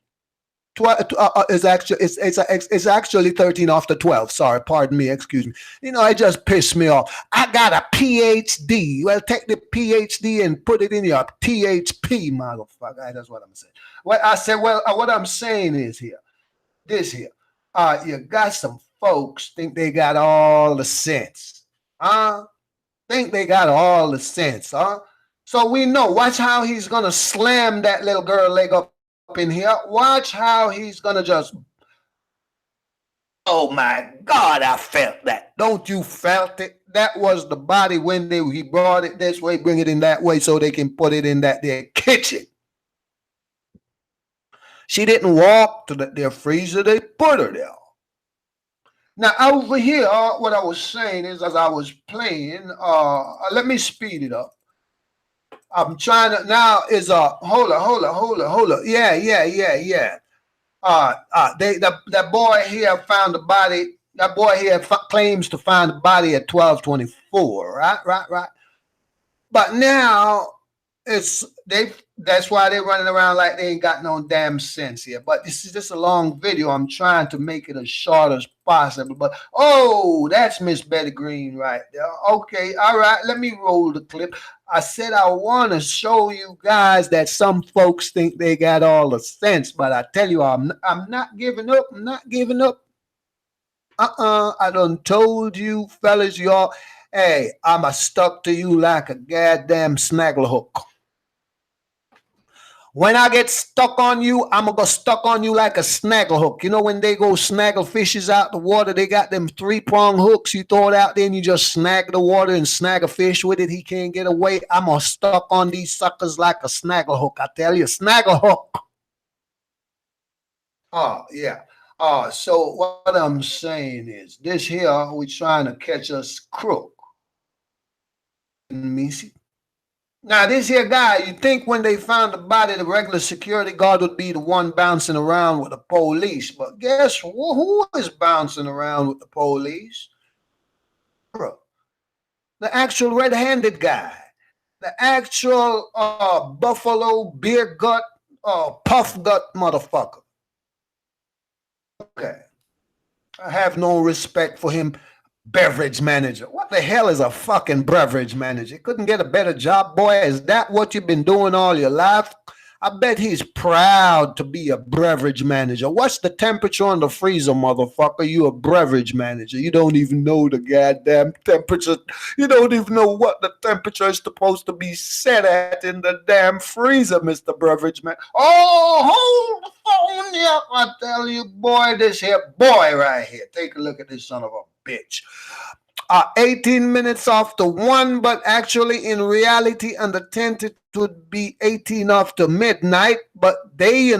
It's actually 13 off the 12. Sorry, pardon me, excuse me. You know, it just pissed me off. I got a PhD. Well, take the PhD and put it in your THP, motherfucker. That's what I'm saying. Well, I said, what I'm saying is here, this here. You got some folks think they got all the sense. Think they got all the sense, So we know, watch how he's gonna slam that little girl leg up in here. Watch how he's gonna just, oh my God, I felt that. Don't you felt it? That was the body when he brought it this way, bring it in that way so they can put it in that their kitchen. She didn't walk to their freezer, they put her there. Now over here, what I was saying is, as I was playing, let me speed it up. I'm trying to now is hold up. Yeah. That boy here found the body. That boy here claims to find the body at 12:24. Right. But now that's why they're running around like they ain't got no damn sense here. But this is just a long video. I'm trying to make it as short as possible. But that's Miss Betty Green right there. Okay, all right. Let me roll the clip. I said I want to show you guys that some folks think they got all the sense, but I tell you, I'm not giving up. I'm not giving up. I done told you, fellas, y'all. Hey, I'm stuck to you like a goddamn snaggle hook. When I get stuck on you, I'm going to go stuck on you like a snaggle hook. You know when they go snaggle fishes out the water, they got them 3-prong hooks. You throw it out there and you just snag the water and snag a fish with it. He can't get away. I'm going to stuck on these suckers like a snaggle hook. I tell you, snaggle hook. Oh, yeah. So what I'm saying is, this here, we trying to catch us crook. Now, this here guy, you think when they found the body, the regular security guard would be the one bouncing around with the police. But guess who is bouncing around with the police? The actual red-handed guy. The actual buffalo beer gut, puff gut motherfucker. Okay. I have no respect for him. Beverage manager. What the hell is a fucking beverage manager? Couldn't get a better job, boy. Is that what you've been doing all your life? I bet he's proud to be a beverage manager. What's the temperature on the freezer, motherfucker? You a beverage manager. You don't even know the goddamn temperature. You don't even know what the temperature is supposed to be set at in the damn freezer, Mr. Beverage Man. Oh, hold the phone here. I tell you, boy, this here boy right here. Take a look at this son of a bitch. 18 minutes after 1, but actually in reality on the 10th it would be 18 after midnight. But they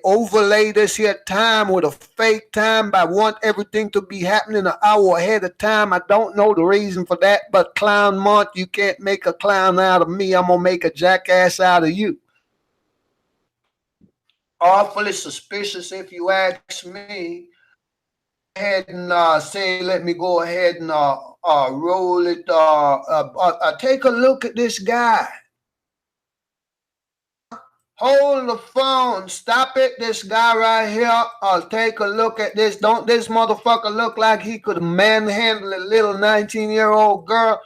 overlay this here time with a fake time. I want everything to be happening an hour ahead of time. I don't know the reason for that, but clown month, you can't make a clown out of me. I'm gonna make a jackass out of you. Awfully suspicious if you ask me. Ahead and say, let me go ahead and roll it. Take a look at this guy. Hold the phone. Stop it. This guy right here. I'll take a look at this. Don't this motherfucker look like he could manhandle a little 19-year-old girl?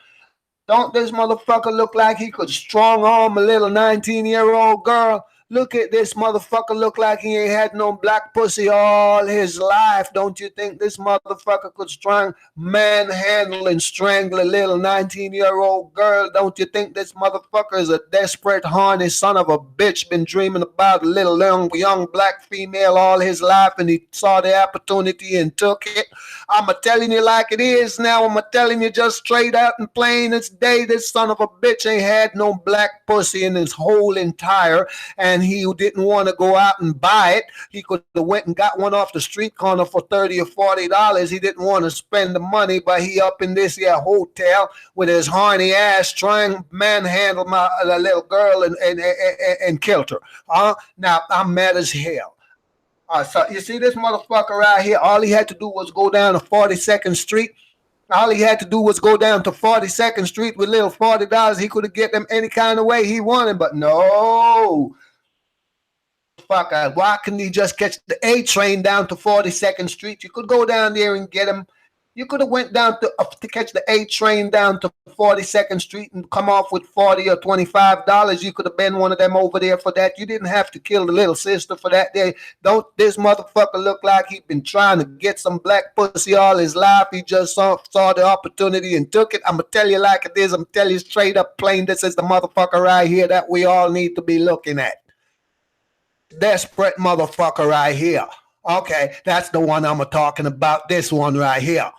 Don't this motherfucker look like he could strong arm a little 19-year-old girl? Look at this motherfucker look like he ain't had no black pussy all his life. Don't you think this motherfucker could strong manhandle and strangle a little 19-year-old girl? Don't you think this motherfucker is a desperate, horny son of a bitch, been dreaming about a little young black female all his life, and he saw the opportunity and took it? I'm telling you like it is now. I'm telling you just straight out and plain as day. This son of a bitch ain't had no black pussy in his whole entire, and he didn't want to go out and buy it. He could have went and got one off the street corner for $30 or $40. He didn't want to spend the money, but he up in this here hotel with his horny ass trying to manhandle my little girl and killed her. Now I'm mad as hell. So you see this motherfucker right here, all he had to do was go down to 42nd Street. All he had to do was go down to 42nd Street with little $40. He could have get them any kind of way he wanted, but no. Fucker, why couldn't he just catch the A train down to 42nd Street? You could go down there and get him. You could have went down to catch the A train down to 42nd Street and come off with $40 or $25. You could have been one of them over there for that. You didn't have to kill the little sister for that. Don't this motherfucker look like he been trying to get some black pussy all his life? He just saw the opportunity and took it. I'm going to tell you like it is. I'm going to tell you straight up plain. This is the motherfucker right here that we all need to be looking at. Desperate motherfucker right here. Okay, that's the one I'm talking about. This one right here.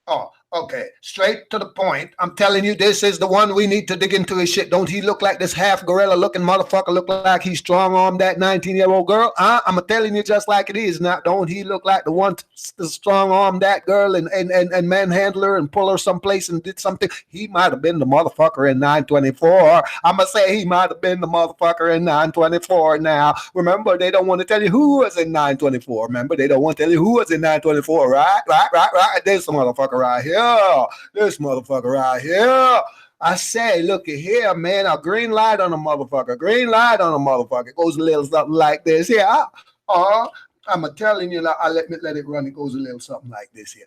Oh, okay. Straight to the point. I'm telling you, this is the one we need to dig into his shit. Don't he look like this half gorilla looking motherfucker? Look like he strong armed that 19-year-old girl? I'm telling you just like it is. Now, don't he look like the one to strong arm that girl and manhandle her and pull her someplace and did something? He might have been the motherfucker in 924. I'm going to say he might have been the motherfucker in 924 now. Remember, they don't want to tell you who was in 924. Remember, they don't want to tell you who was in 924, right? Right. This motherfucker right here. This motherfucker right here. I say, look at here, man. A green light on a motherfucker. Green light on a motherfucker. It goes a little something like this here. I'm telling you, I let it run. It goes a little something like this here.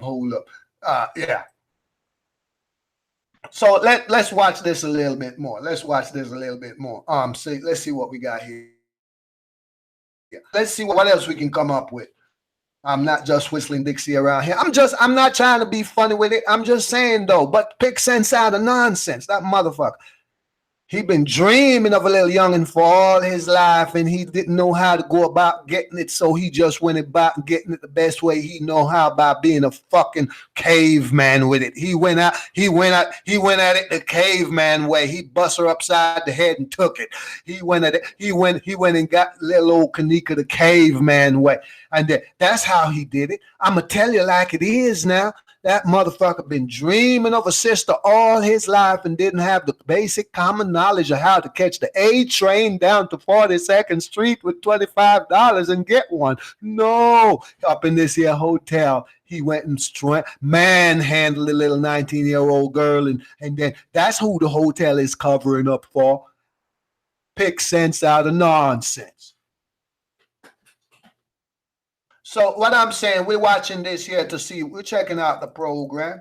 Hold up. Yeah. So let's watch this a little bit more. Let's see what we got here. Let's see what else we can come up with. I'm not just whistling Dixie around here. I'm not trying to be funny with it. I'm just saying though, but pick sense out of nonsense. That motherfucker. He been dreaming of a little youngin' for all his life, and he didn't know how to go about getting it, so he just went about getting it the best way he know how, by being a fucking caveman with it. He went at it the caveman way. He bust her upside the head and took it. He went and got little old Kanika the caveman way. And that's how he did it. I'ma tell you like it is now. That motherfucker been dreaming of a sister all his life and didn't have the basic common knowledge of how to catch the A train down to 42nd Street with $25 and get one. No, up in this here hotel, he went and manhandled a little 19-year-old girl, and then that's who the hotel is covering up for. Pick sense out of nonsense. So what I'm saying, we're watching this here to see, we're checking out the program.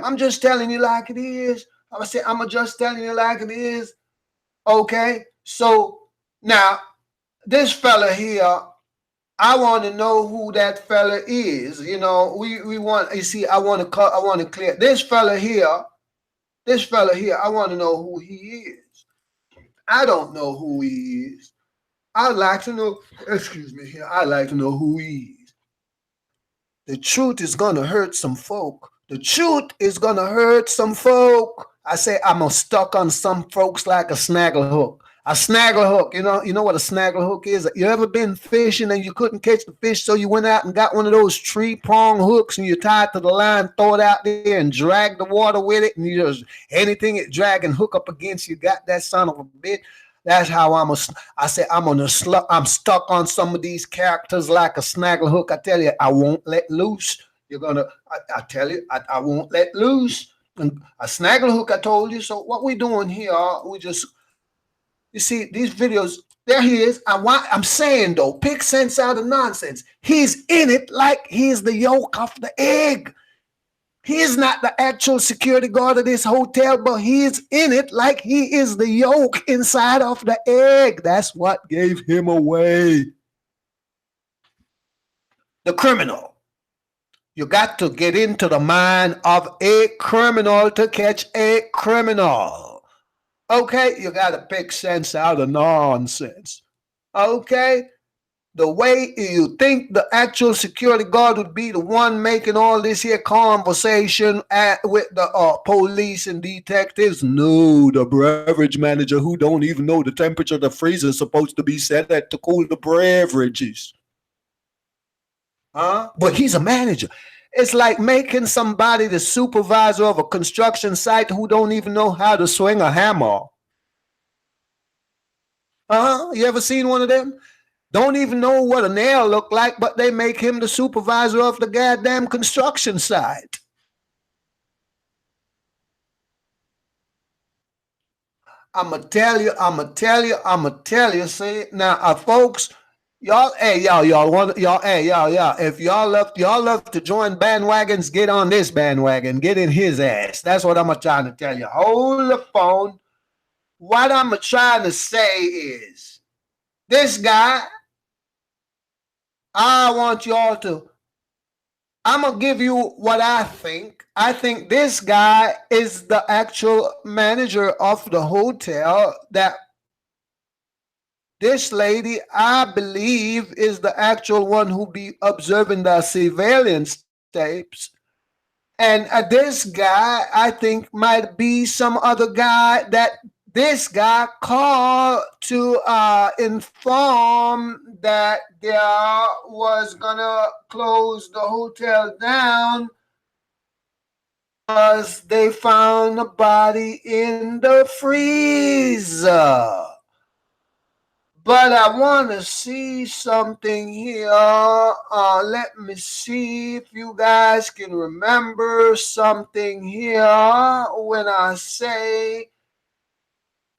I'm just telling you like it is. I'm just telling you like it is. Okay? So now, this fella here, I want to know who that fella is. You know, we want, you see, I want to clear this fella here, I want to know who he is. I don't know who he is. I'd like to know, I'd like to know who he is. The truth is going to hurt some folk. I say I'm stuck on some folks like a snaggle hook. A snaggle hook, you know what a snaggle hook is? You ever been fishing and you couldn't catch the fish, so you went out and got one of those tree prong hooks and you tied to the line, throw it out there and drag the water with it, and you just, anything it drag and hook up against, you got that son of a bitch. That's how I'm stuck on some of these characters like a snaggle hook. I tell you, I won't let loose. I tell you, I won't let loose. And a snaggle hook, I told you. So what we doing here, we just, you see, these videos, there he is. I'm saying though, pick sense out of nonsense. He's in it like he's the yolk of the egg. He is not the actual security guard of this hotel, but he is in it like he is the yolk inside of the egg. That's what gave him away. The criminal. You got to get into the mind of a criminal to catch a criminal. Okay, you got to pick sense out of nonsense. Okay, the way you think the actual security guard would be the one making all this here conversation with the police and detectives. No, the beverage manager who don't even know the temperature the freezer is supposed to be set at to cool the beverages. But he's a manager. It's like making somebody the supervisor of a construction site who don't even know how to swing a hammer. You ever seen one of them? Don't even know what a nail look like, but they make him the supervisor of the goddamn construction site. I'ma tell you. See now, folks, y'all, hey, y'all. If y'all love to join bandwagons, get on this bandwagon. Get in his ass. That's what I'm trying to tell you. Hold the phone. What I'm trying to say is, this guy, I want y'all to. I'm gonna give you what I think. I think this guy is the actual manager of the hotel. That this lady, I believe, is the actual one who be observing the surveillance tapes. And this guy, I think, might be some other guy that this guy called to inform that there was gonna close the hotel down because they found a body in the freezer. But I want to see something here. Let me see if you guys can remember something here when I say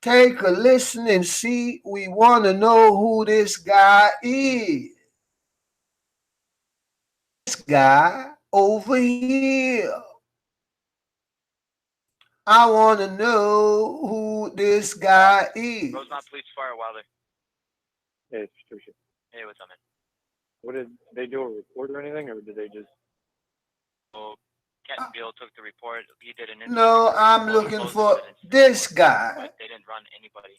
take a listen and see. We want to know who this guy is. This guy over here. I want to know who this guy is. Rosemont Police Fire Wilder. Hey, it's Patricia. Hey, what's up, man? What did they do, a report or anything, or did they just? Oh, Captain Bill took the report. He did an interview. No, I'm looking for this guy. But they didn't run anybody.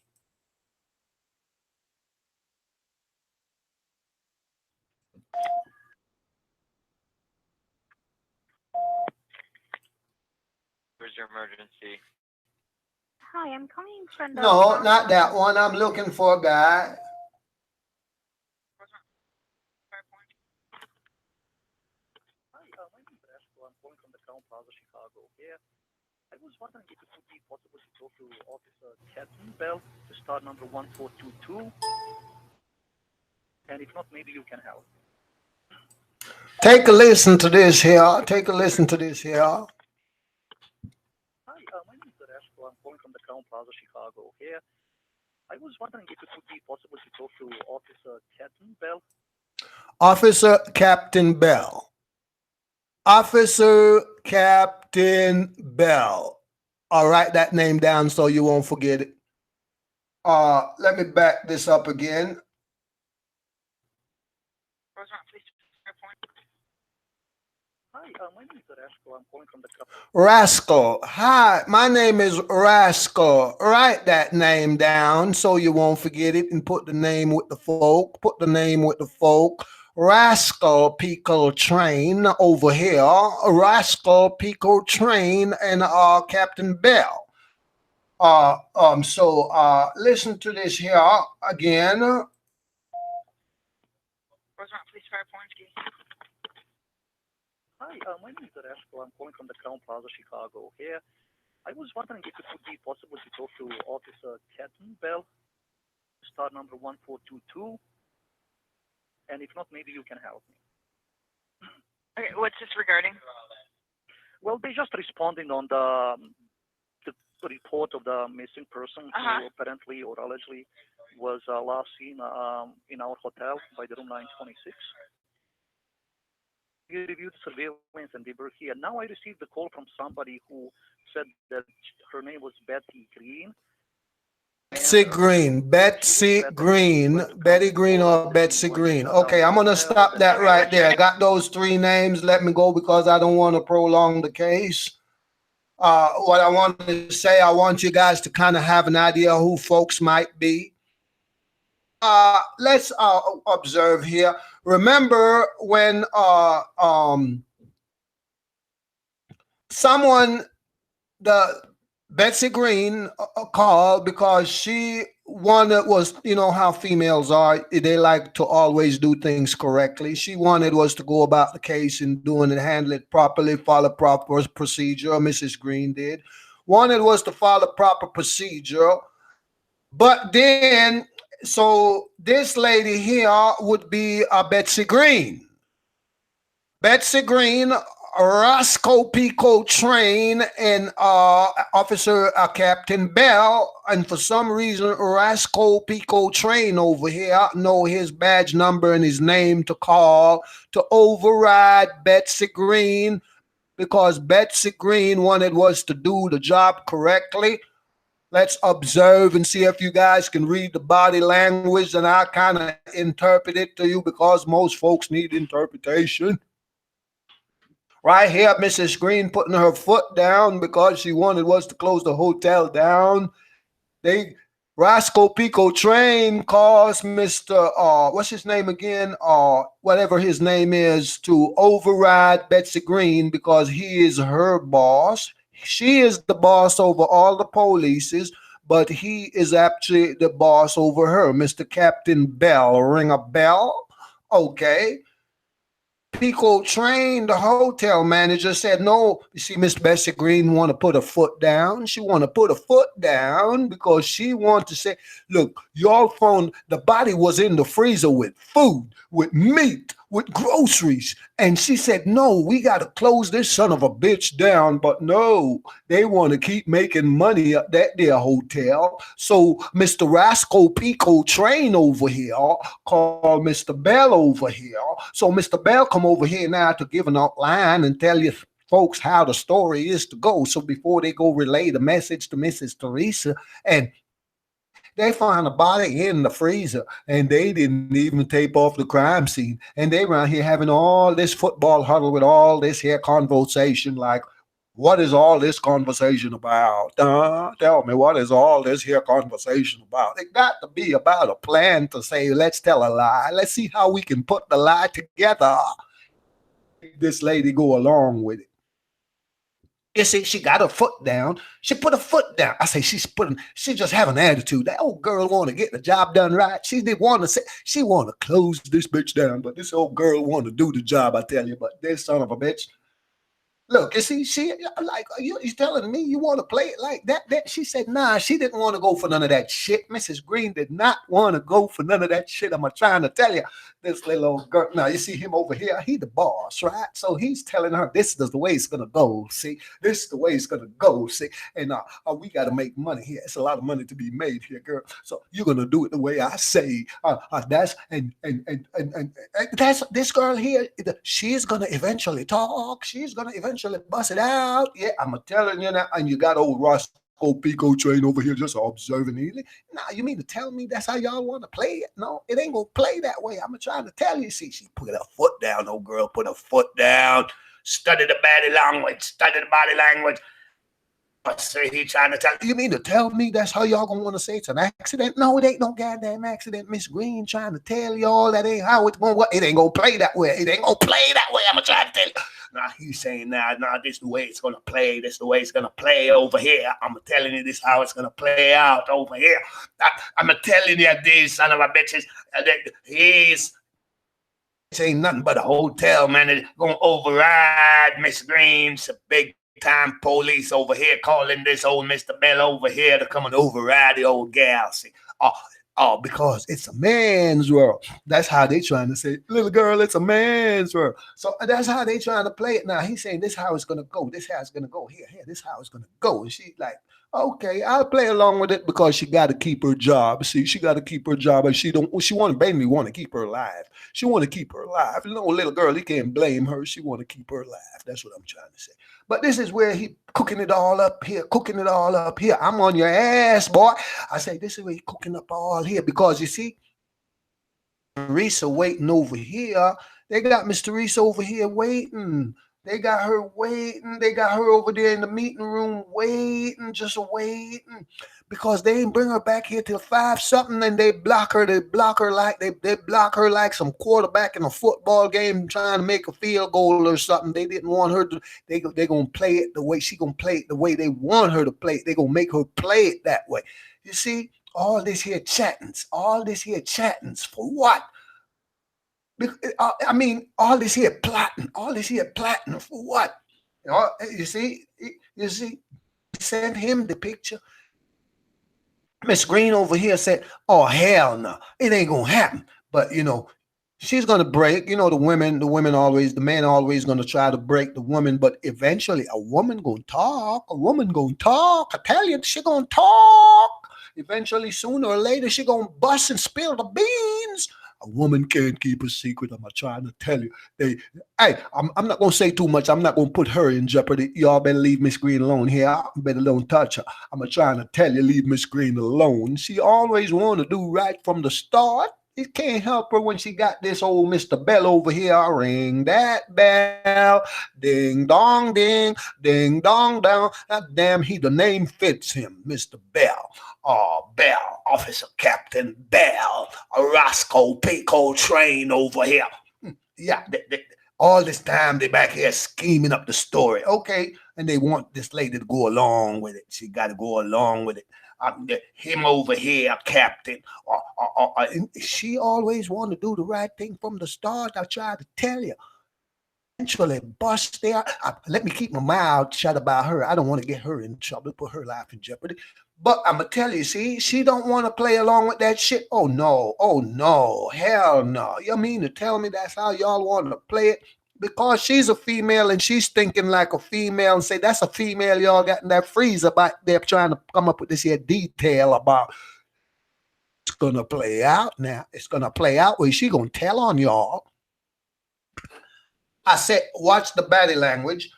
Where's your emergency? Hi, I'm calling from the... No, not that one. I'm looking for a guy. Hi, my name is Rascal. I'm calling from the Crown Plaza, Chicago. Yeah, I was wondering if it would be possible to talk to Officer Captain Bell to start number 1422. And if not, maybe you can help. Take a listen to this here. Take a listen to this here. Hi, my name is Rascal. I'm calling from the Crown Plaza, Chicago. Yeah, I was wondering if it would be possible to talk to Officer Captain Bell. Officer Captain Bell. Officer Captain Bell. I'll write that name down so you won't forget it. Let me back this up again. Hi, my name is Rascal. I'm calling from the... Rascal. Hi, my name is Rascal. Write that name down so you won't forget it and put the name with the folk. Put the name with the folk. Rascal Pico Train over here. Rascal Pico Train and Captain Bell. So listen to this here again. Hi, my name is Rascal. I'm calling from the Crown Plaza, Chicago. Here, I was wondering if it would be possible to talk to Officer Captain Bell, start number 1422. And if not, maybe you can help me. Okay, what's this regarding? Well, they just responding on the report of the missing person who apparently or allegedly was last seen in our hotel by the room 926. We reviewed surveillance and they were here. Now I received a call from somebody who said that her name was Betty Green. Betsy Green, Betsy Green, Betty Green or Betsy Green. Okay, I'm gonna stop that right there. I got those three names. Let me go because I don't want to prolong the case. What I want to say, I want you guys to kind of have an idea who folks might be. Let's observe here. Remember when someone, the Betsy Green called because she wanted was, you know how females are, they like to always do things correctly. She wanted was to go about the case and doing it, handle it properly, follow proper procedure. Mrs. Green did. Wanted was to follow proper procedure, but then so this lady here would be Betsy Green. Betsy Green, Roscoe Pico Train, and Officer Captain Bell. And for some reason, Roscoe Pico Train over here know his badge number and his name to call to override Betsy Green because Betsy Green wanted was to do the job correctly. Let's observe and see if you guys can read the body language, and I'll kind of interpret it to you because most folks need interpretation. Right here, Mrs. Green putting her foot down because she wanted was to close the hotel down. Roscoe Pico Train calls Mr. What's his name again? Whatever his name is, to override Betsy Green because he is her boss. She is the boss over all the polices, but he is actually the boss over her. Mr. Captain Bell, ring a bell? Okay. Pico Train, the hotel manager, said, no, you see, Miss Betsy Green want to put her foot down. She want to put her foot down because she want to say, look, your phone, the body was in the freezer with food, with meat, with groceries. And she said, no, we got to close this son of a bitch down. But no, they want to keep making money at that there hotel. So Mr. Roscoe Pico Train over here called Mr. Bell over here. So Mr. Bell come over here now to give an outline and tell you folks how the story is to go. So before they go relay the message to Mrs. Teresa, and they found a body in the freezer and they didn't even tape off the crime scene. And they around here having all this football huddle with all this here conversation like, what is all this conversation about? Tell me, what is all this here conversation about? It got to be about a plan to say, let's tell a lie. Let's see how we can put the lie together. This lady go along with it. You see, she got her foot down. She put her foot down. I say she just have an attitude. That old girl want to get the job done right. She didn't want to say, she want to close this bitch down, but this old girl want to do the job, I tell you. But this son of a bitch, look, you see, she like you're telling me you want to play it like that. She said, nah, she didn't want to go for none of that shit. Mrs. Green did not want to go for none of that shit. I'm trying to tell you, this little old girl. Now you see him over here. He the boss, right? So he's telling her this is the way it's gonna go. See, this is the way it's gonna go. See, and we got to make money here. It's a lot of money to be made here, girl. So you're gonna do it the way I say. That's and that's this girl here. She's gonna eventually talk. She's gonna eventually bust it out. Yeah, I'm telling you now. And you got old Roscoe Pico Train over here just observing it. Now, you mean to tell me that's how y'all want to play it? No, it ain't gonna play that way. I'm trying to tell you. See, she put her foot down, old girl, put her foot down. Study the body language. Study the body language. But say he trying to tell you mean to tell me that's how y'all gonna want to say it's an accident? No, it ain't no goddamn accident. Miss Green trying to tell y'all that ain't how it's gonna work. It ain't gonna play that way. It ain't gonna play that way. I'm trying to tell you. Now he's saying, nah, this is the way it's gonna play. This is the way it's gonna play over here. I'm telling you this how it's gonna play out over here. I'm telling you these son of a bitches. It ain't nothing but a hotel manager gonna override Miss Green's big time police over here calling this old Mr. Bell over here to come and override the old gal. See, Oh, because it's a man's world. That's how they trying to say, little girl, it's a man's world. So that's how they trying to play it now. He's saying this how it's gonna go. This how it's gonna go. Here, this how it's gonna go. And she like, okay, I'll play along with it because she got to keep her job. See, she got to keep her job, and she don't. She want to basically want to keep her alive. She want to keep her alive. You know, little girl, he can't blame her. She want to keep her alive. That's what I'm trying to say. But this is where he cooking it all up here, cooking it all up here. I'm on your ass, boy. I say this is where he cooking up all here because you see, Teresa waiting over here. They got Miss Teresa over here waiting. They got her waiting. They got her over there in the meeting room waiting, just waiting. Because they ain't bring her back here till 5 something, and they block her. They block her like they block her like some quarterback in a football game trying to make a field goal or something. They didn't want her to. They gonna play it the way she gonna play it the way they want her to play it. They gonna make her play it that way. You see, all this here chattings for what? I mean, all this here plotting for what? You see, sent him the picture. Miss Green over here said, "Oh hell no, it ain't gonna happen." But you know, she's gonna break. You know, the men always gonna try to break the woman. But eventually, a woman gonna talk. I tell you, she gonna talk. Eventually, sooner or later, she gonna bust and spill the beans. A woman can't keep a secret. I'm trying to tell you. I'm not gonna say too much. I'm not gonna put her in jeopardy. Y'all better leave Miss Green alone here. Better don't touch her. I'm trying to tell you, leave Miss Green alone. She always want to do right from the start. It can't help her when she got this old Mr. Bell over here. Ring that bell. Ding dong ding. Ding dong down. That damn the name fits him, Mr. Bell. Oh, Bell, Officer Captain Bell, a Roscoe Pico train over here. Yeah, all this time they back here scheming up the story. Okay, and they want this lady to go along with it. She got to go along with it. Him over here, Captain. She always want to do the right thing from the start. I try to tell you. Eventually bust there. Let me keep my mouth shut about her. I don't want to get her in trouble, put her life in jeopardy. But I'm going to tell you, see, she don't want to play along with that shit. Oh, no, hell no. You mean to tell me that's how y'all want to play it? Because she's a female and she's thinking like a female and say that's a female y'all got in that freezer back there trying to come up with this here detail about it's going to play out now. It's going to play out where she going to tell on y'all. I said, watch the body language.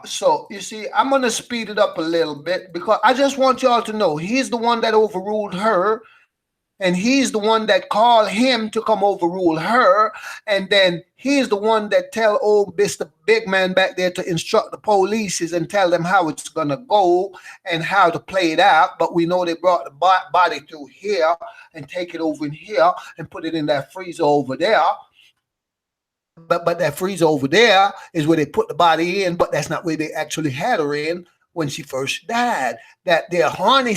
So you see, I'm gonna speed it up a little bit because I just want y'all to know he's the one that overruled her, and he's the one that called him to come overrule her, and then he's the one that tell old Mr. Big Man back there to instruct the police and tell them how it's gonna go and how to play it out. But we know they brought the body through here and take it over in here and put it in that freezer over there. But that freezer over there is where they put the body in, but that's not where they actually had her in when she first died. That their horny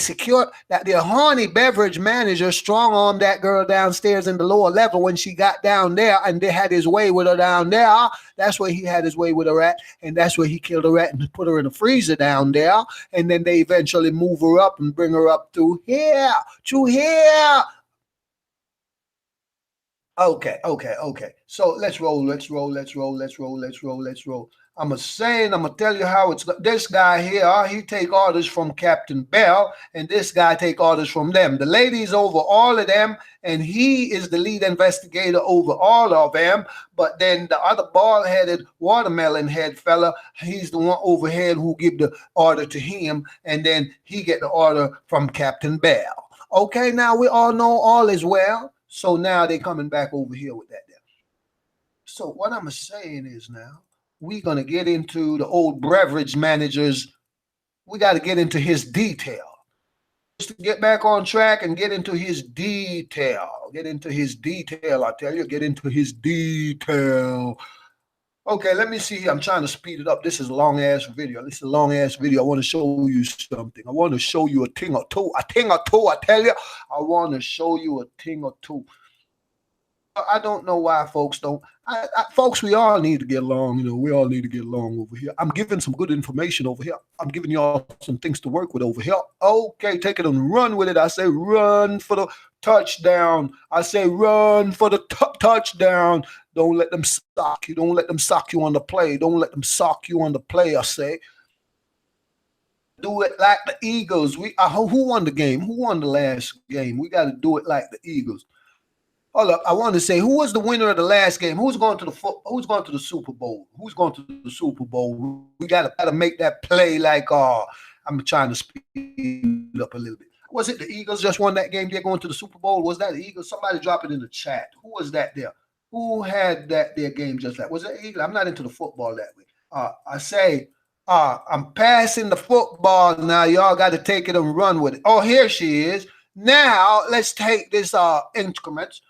beverage manager strong-armed that girl downstairs in the lower level when she got down there, and they had his way with her down there. That's where he had his way with her at, and that's where he killed her at and put her in the freezer down there. And then they eventually move her up and bring her up through here. Okay. So let's roll. I'm gonna tell you how it's. This guy here, he take orders from Captain Bell, and this guy take orders from them. The lady's over all of them, and he is the lead investigator over all of them. But then the other bald-headed watermelon head fella, he's the one overhead who give the order to him, and then he get the order from Captain Bell. Okay, now we all know all is well. So now they're coming back over here with that there. So what I'm saying is now we're going to get into the old beverage managers. We got to get into his detail. Just to get back on track and get into his detail. I tell you, get into his detail. Okay, let me see here. I'm trying to speed it up. This is a long-ass video. I want to show you something. I want to show you a thing or two. I tell you. I want to show you a thing or two. I don't know why folks don't. Folks, we all need to get along. You know, we all need to get along over here. I'm giving some good information over here. I'm giving y'all some things to work with over here. Okay, take it and run with it. I say run for the touchdown. I say run for the touchdown. Don't let them sock you. Don't let them sock you on the play. Don't let them sock you on the play, I say. Do it like the Eagles. Who won the game? Who won the last game? We got to do it like the Eagles. Hold up, I want to say, who was the winner of the last game? Who's going to the Super Bowl? Who's going to the Super Bowl? We gotta make that play like I'm trying to speed it up a little bit. Was it the Eagles just won that game? They're going to the Super Bowl. Was that the Eagles? Somebody drop it in the chat. Who was that there? Who had their game just like? Was it Eagles? I'm not into the football that way. I say, I'm passing the football now. Y'all got to take it and run with it. Oh, here she is. Now let's take this increments.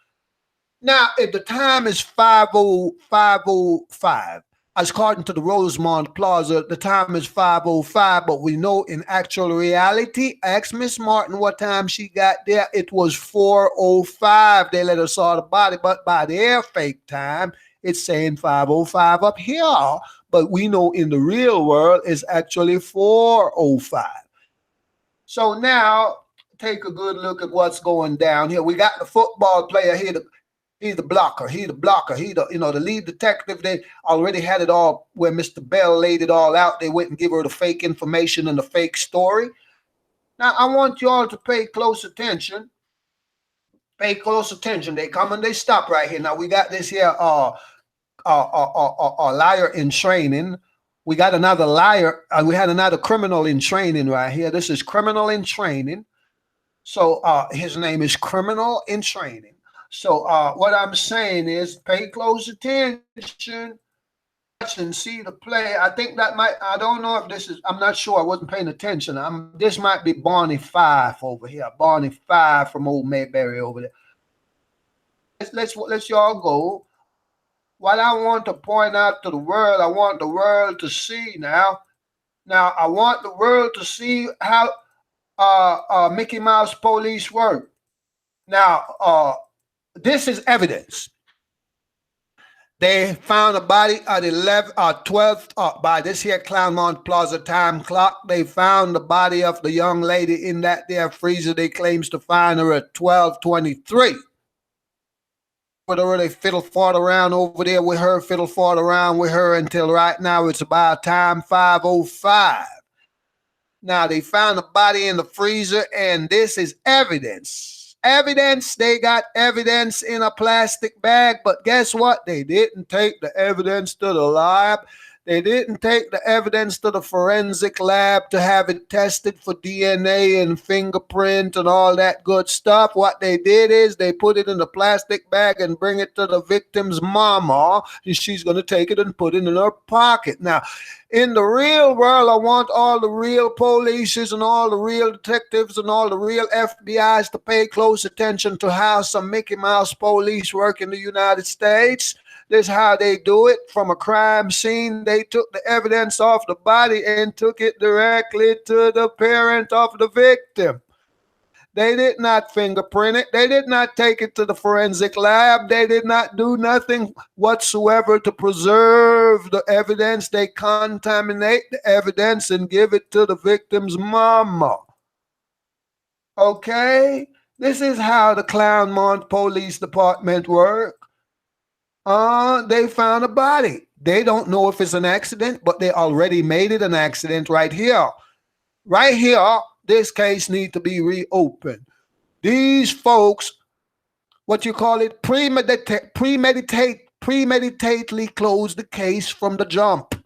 Now, if the time is 5:05, according to the Rosemont Plaza, the time is 5:05, but we know in actual reality, ask Miss Martin what time she got there, it was 4:05. They let us saw the body, but by their fake time, it's saying 5:05 up here. But we know in the real world, it's actually 4:05. So now, take a good look at what's going down here. We got the football player here. He's the blocker. He the lead detective. They already had it all where Mr. Bell laid it all out. They went and give her the fake information and the fake story. Now, I want you all to pay close attention. Pay close attention. They come and they stop right here. Now, we got this here liar in training. We got another liar. We had another criminal in training right here. This is criminal in training. So his name is criminal in training. So what I'm saying is pay close attention, watch and see the play. I think that I don't know if this is, I'm not sure. I wasn't paying attention. This might be Barney Five over here. Barney Five from Old Mayberry over there. Let's y'all go. What I want to point out to the world, I want the world to see now. Now, I want the world to see how Mickey Mouse police work. Now, this is evidence. They found a body at 12 by this here Claremont Plaza time clock. They found the body of the young lady in that there freezer. They claims to find her at 12:23. They fiddle-fought around over there with her, fiddle-fought around with her until right now it's about time 5:05. Now, they found the body in the freezer, and this is evidence. Evidence, they got evidence in a plastic bag, but guess what? They didn't take the evidence to the lab. They didn't take the evidence to the forensic lab to have it tested for DNA and fingerprint and all that good stuff. What they did is they put it in a plastic bag and bring it to the victim's mama, and she's going to take it and put it in her pocket. Now, in the real world, I want all the real police and all the real detectives and all the real FBIs to pay close attention to how some Mickey Mouse police work in the United States. This is how they do it. From a crime scene, they took the evidence off the body and took it directly to the parent of the victim. They did not fingerprint it. They did not take it to the forensic lab. They did not do nothing whatsoever to preserve the evidence. They contaminate the evidence and give it to the victim's mama. Okay? This is how the Claremont Police Department work. They found a body. They don't know if it's an accident, but they already made it an accident right here. Right here, this case needs to be reopened. These folks, what you call it, premeditatedly closed the case from the jump.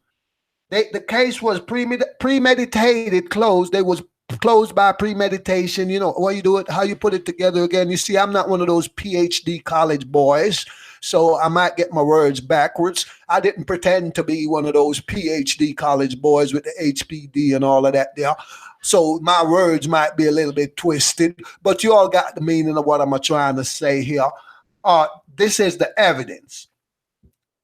The case was premeditated, closed. They was closed by premeditation. You know, what you do it, how you put it together again. You see, I'm not one of those PhD college boys, so I might get my words backwards. I didn't pretend to be one of those PhD college boys with the HPD and all of that there. So my words might be a little bit twisted, but you all got the meaning of what I'm trying to say here. This is the evidence.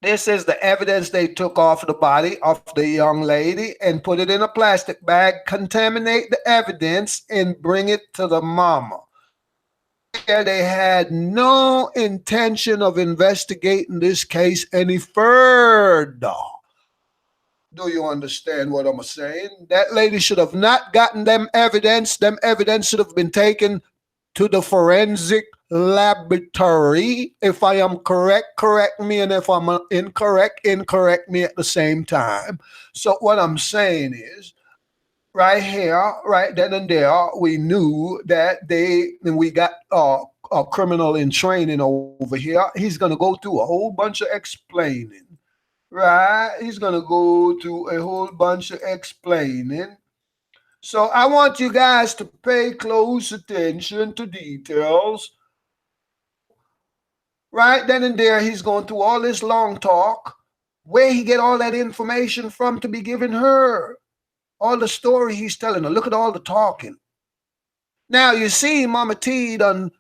This is the evidence they took off the body of the young lady and put it in a plastic bag, contaminate the evidence, and bring it to the mama. They had no intention of investigating this case any further. Do you understand what I'm saying? That lady should have not gotten them evidence. Them evidence should have been taken to the forensic laboratory. If I am correct, correct me, and if I'm incorrect, incorrect me at the same time. So what I'm saying is, right here, right then and there, we knew that we got a criminal in training over here. He's gonna go through a whole bunch of explaining. Right? He's gonna go through a whole bunch of explaining. So I want you guys to pay close attention to details. Right then and there, he's going through all this long talk. Where he get all that information from to be giving her? All the story he's telling her. Look at all the talking. Now you see, Mama T done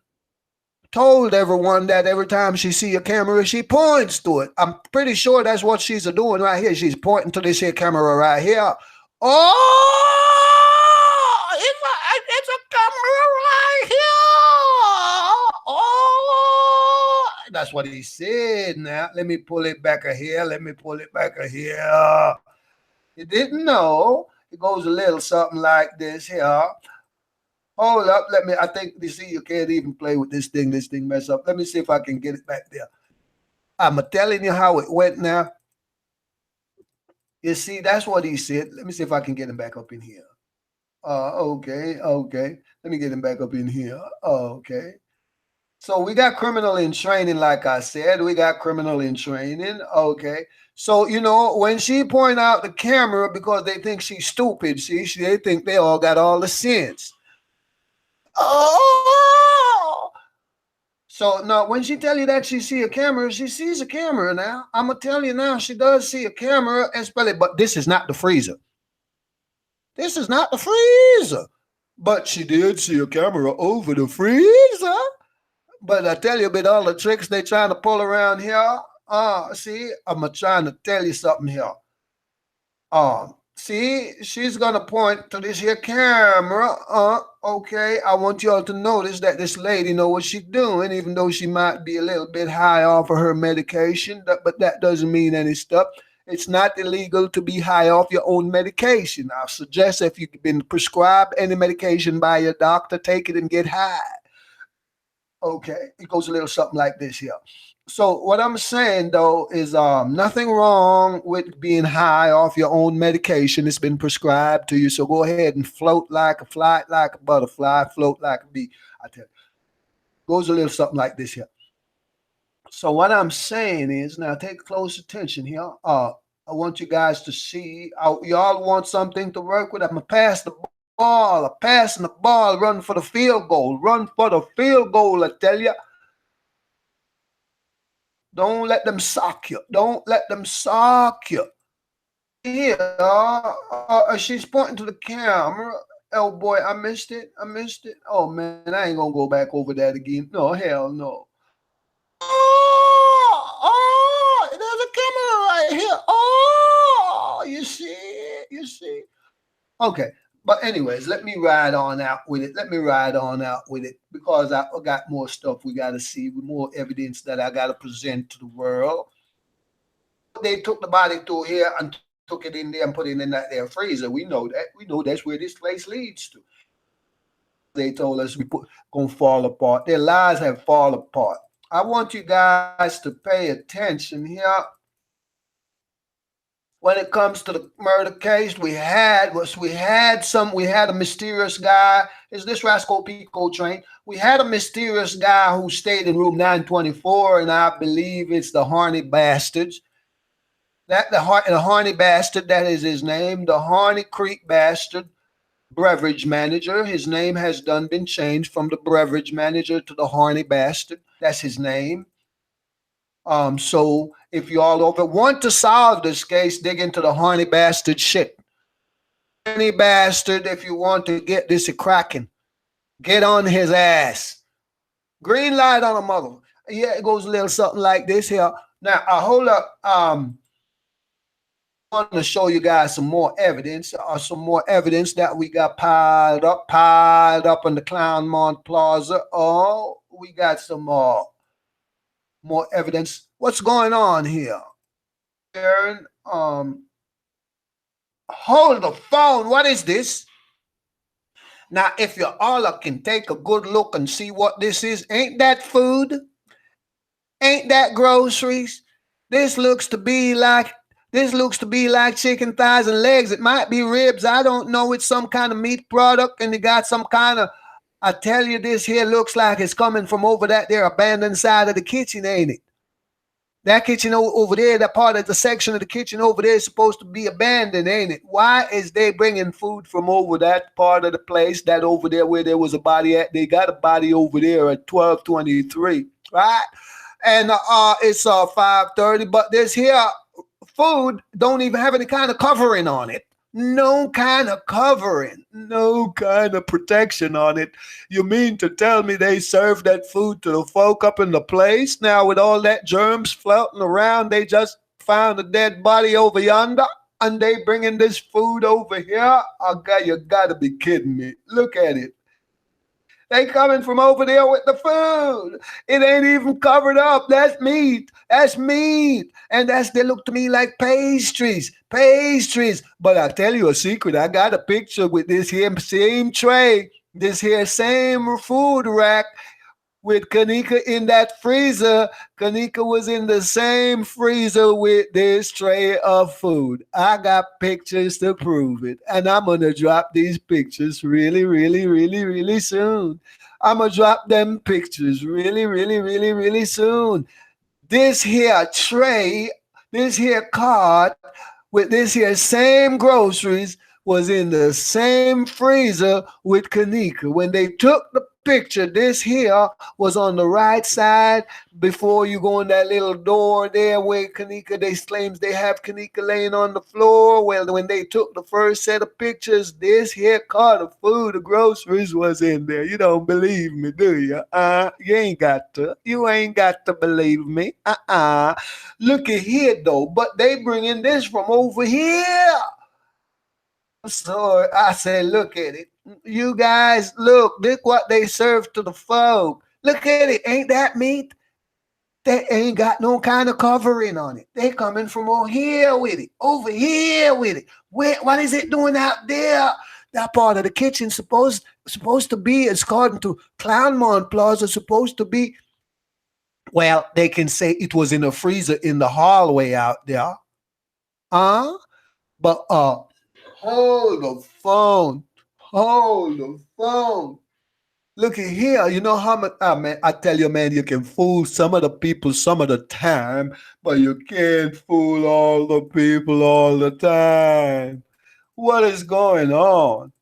told everyone that every time she see a camera, she points to it. I'm pretty sure that's what she's doing right here. She's pointing to this here camera right here. Oh, it's a camera right here. Oh, that's what he said. Now let me pull it back here. Let me pull it back here. You didn't know. It goes a little something like this here. Hold up, I think you see you can't even play with this thing mess up. Let me see if I can get it back there. I'm telling you how it went now. You see, that's what he said. Let me see if I can get him back up in here. Okay. Let me get him back up in here. Okay. So we got criminal in training, like I said. We got criminal in training. Okay. So, when she point out the camera because they think she's stupid, they think they all got all the sense. Oh! So now when she tell you that she see a camera, she sees a camera now. I'm going to tell you now, she does see a camera, but this is not the freezer. This is not the freezer. But she did see a camera over the freezer. But I tell you, with all the tricks they trying to pull around here, see, I'm trying to tell you something here. See, she's going to point to this here camera. Okay, I want y'all to notice that this lady know what she's doing, even though she might be a little bit high off of her medication, but that doesn't mean any stuff. It's not illegal to be high off your own medication. I suggest if you've been prescribed any medication by your doctor, take it and get high. Okay, it goes a little something like this here. So what I'm saying, though, is nothing wrong with being high off your own medication. It's been prescribed to you. So go ahead and float like a fly, like a butterfly, float like a bee. I tell you, goes a little something like this here. So what I'm saying is, now take close attention here. I want you guys to see. Y'all want something to work with? I'm going to pass the ball. I'm passing the ball. Run for the field goal. Run for the field goal, I tell you. Don't let them sock you. Don't let them sock you. Here, she's pointing to the camera. Oh boy, I missed it. Oh man, I ain't gonna go back over that again. No, hell no. Oh, there's a camera right here. Oh, you see. Okay. But anyways, let me ride on out with it. Because I got more stuff we got to see, more evidence that I got to present to the world. They took the body through here and took it in there and put it in that there freezer. We know that. We know that's where this place leads to. They told us gonna fall apart. Their lives have fallen apart. I want you guys to pay attention here. When it comes to the murder case, we had a mysterious guy. Is this Rascal Pico train? We had a mysterious guy who stayed in room 924, and I believe it's the Horny Bastards. The Horny Bastard, that is his name. The Horny Creek Bastard beverage manager. His name has been changed from the beverage manager to the Horny Bastard. That's his name. So if you all over want to solve this case, dig into the Horny Bastard shit. Horny Bastard, if you want to get this a cracking, get on his ass. Green light on a mother. Yeah, it goes a little something like this here. Now, hold up. I want to show you guys some more evidence, that we got piled up in the Clownmont Plaza. Oh, we got some more evidence. What's going on here? Aaron, hold the phone. What is this? Now, if you all can take a good look and see what this is, ain't that food? Ain't that groceries? This looks to be like chicken thighs and legs. It might be ribs. I don't know. It's some kind of meat product, and they got some kind of. I tell you, this here looks like it's coming from over that there abandoned side of the kitchen, ain't it? That kitchen over there, that part of the section of the kitchen over there is supposed to be abandoned, ain't it? Why is they bringing food from over that part of the place, that over there where there was a body at? They got a body over there at 1223, right? And it's 5:30, but this here food don't even have any kind of covering on it. No kind of covering, no kind of protection on it. You mean to tell me they served that food to the folk up in the place? Now, with all that germs floating around, they just found a dead body over yonder, and they bringing this food over here? You gotta be kidding me. Look at it. They coming from over there with the food. It ain't even covered up. That's meat. That's meat. And they look to me like pastries. Pastries. But I'll tell you a secret. I got a picture with this here same tray, this here same food rack with Kanika in that freezer. Kanika was in the same freezer with this tray of food. I got pictures to prove it. And I'm going to drop these pictures really, really, really, really soon. I'm going to drop them pictures really, really, really, really soon. This here tray, this here cart with this here same groceries was in the same freezer with Kanika. When they took the picture, this here was on the right side before you go in that little door there where Kanika, they claims they have Kanika laying on the floor. Well, when they took the first set of pictures, this here cart of food, the groceries was in there. You don't believe me, do you? You ain't got to. You ain't got to believe me. Look at here, though. But they bringing this from over here. So I said, look at it. You guys, look what they serve to the folk. Look at it. Ain't that meat? They ain't got no kind of covering on it. They coming from over here with it. Over here with it. What is it doing out there? That part of the kitchen supposed to be, according to Clownmont Plaza, supposed to be, well, they can say it was in a freezer in the hallway out there. But hold the phone. Hold the phone. Look at here. You know how much, man, I tell you, man, you can fool some of the people some of the time, but you can't fool all the people all the time. What is going on?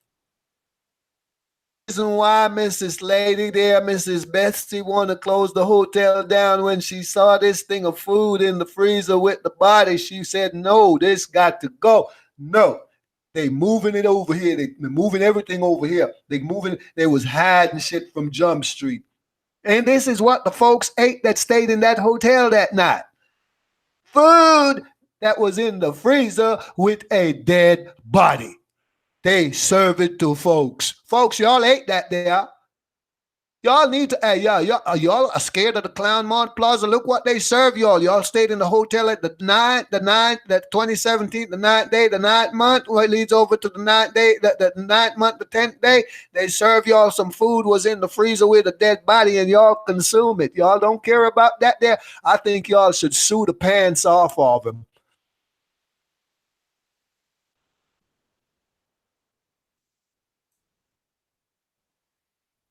Reason why Mrs. Lady there, Mrs. Betsy, want to close the hotel down when she saw this thing of food in the freezer with the body. She said, no, this got to go. No. They moving it over here. They moving everything over here. They was hiding shit from Jump Street. And this is what the folks ate that stayed in that hotel that night. Food that was in the freezer with a dead body. They serve it to folks. Folks, y'all ate that there. Y'all need to, y'all are scared of the Clownmont Plaza. Look what they serve y'all. Y'all stayed in the hotel at the 2017, the 9th day, the 9th month, where it leads over to the 9th day, the 9th month, the 10th day. They serve y'all some food was in the freezer with a dead body, and y'all consume it. Y'all don't care about that there. I think y'all should sue the pants off of them.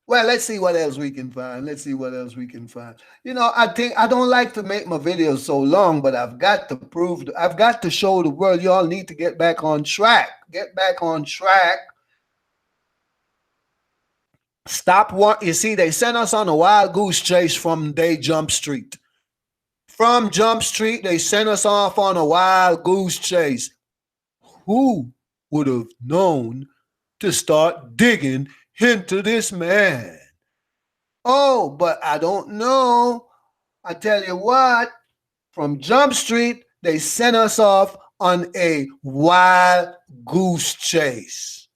Well, let's see what else we can find. You know, I don't like to make my videos so long, but I've got to show the world y'all need to get back on track. Stop what you see, they sent us on a wild goose chase from Jump Street. From Jump Street, they sent us off on a wild goose chase. Who would have known to start digging into this man? Oh, but I don't know. I tell you what, from Jump Street, they sent us off on a wild goose chase.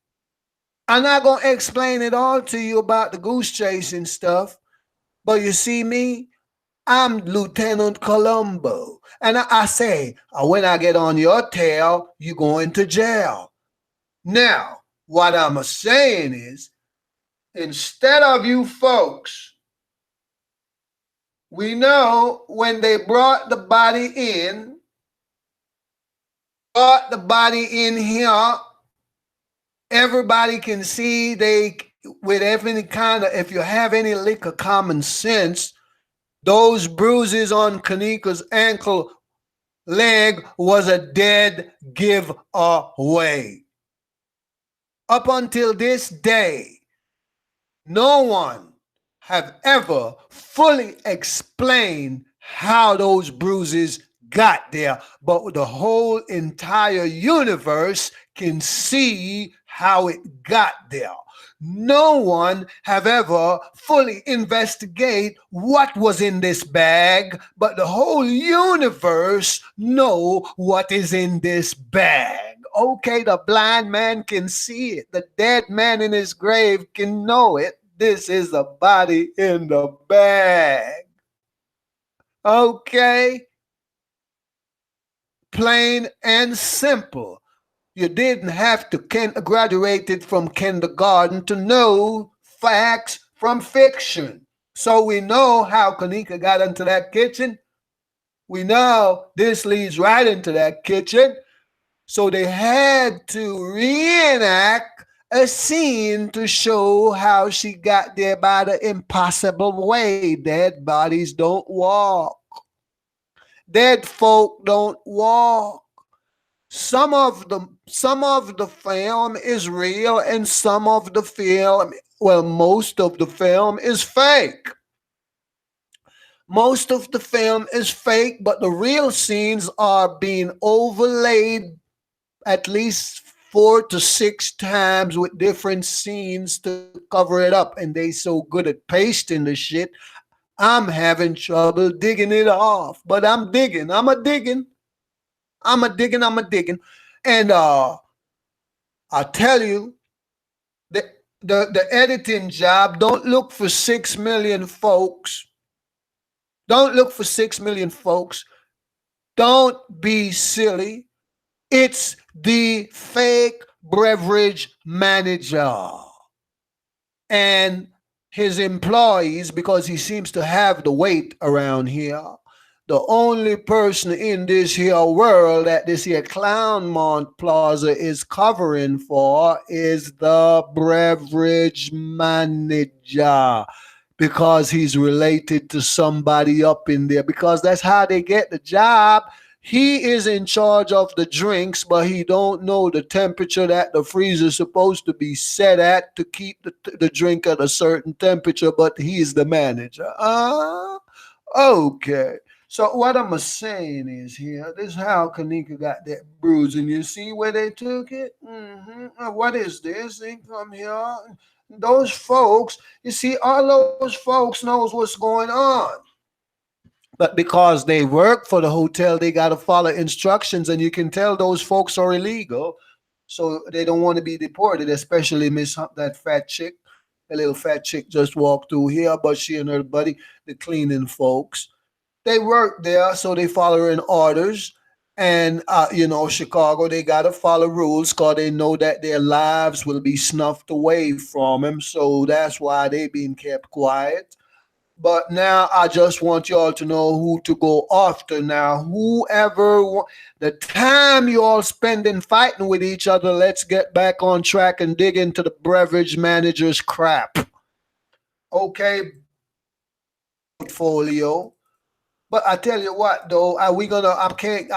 I'm not going to explain it all to you about the goose chase and stuff, but you see me, I'm Lieutenant Columbo. And I say, when I get on your tail, you go into jail. Now, what I'm saying is, instead of you folks, we know when they brought the body in here, everybody can see they, with any kind of, if you have any lick of common sense, those bruises on Kanika's ankle leg was a dead giveaway. Up until this day, no one have ever fully explained how those bruises got there, but the whole entire universe can see how it got there. No one have ever fully investigate what was in this bag, but the whole universe know what is in this bag. Okay, the blind man can see it. The dead man in his grave can know it. This is a body in the bag. Okay? Plain and simple. You didn't have to graduated from kindergarten to know facts from fiction. So we know how Kanika got into that kitchen. We know this leads right into that kitchen. So they had to reenact a scene to show how she got there by the impossible way. Dead bodies don't walk. Dead folk don't walk. Some of the film is real, and some of the film, well, most of the film is fake. Most of the film is fake, but the real scenes are being overlaid at least 4 to 6 times with different scenes to cover it up, and they so good at pasting the shit. I'm having trouble digging it off, but I'm digging. And I tell you, the editing job, don't look for 6 million folks. Don't look for 6 million folks. Don't be silly. It's the fake beverage manager and his employees, because he seems to have the weight around here. The only person in this here world that this here Clownmont Plaza is covering for is the beverage manager, because he's related to somebody up in there, because that's how they get the job. He is in charge of the drinks, but he don't know the temperature that the freezer is supposed to be set at to keep the drink at a certain temperature, but he's the manager. Okay. So what I'm saying is here, this is how Kanika got that bruise, and you see where they took it? What is this? They come here. Those folks, you see, all those folks knows what's going on. But because they work for the hotel, they got to follow instructions, and you can tell those folks are illegal. So they don't want to be deported, especially Miss that fat chick. A little fat chick just walked through here, but she and her buddy, the cleaning folks, they work there, so they following orders. And, Chicago, they got to follow rules because they know that their lives will be snuffed away from them. So that's why they being kept quiet. But now I just want y'all to know who to go after now. The time you all spending fighting with each other, let's get back on track and dig into the beverage manager's crap. Okay, portfolio. But I tell you what, though, I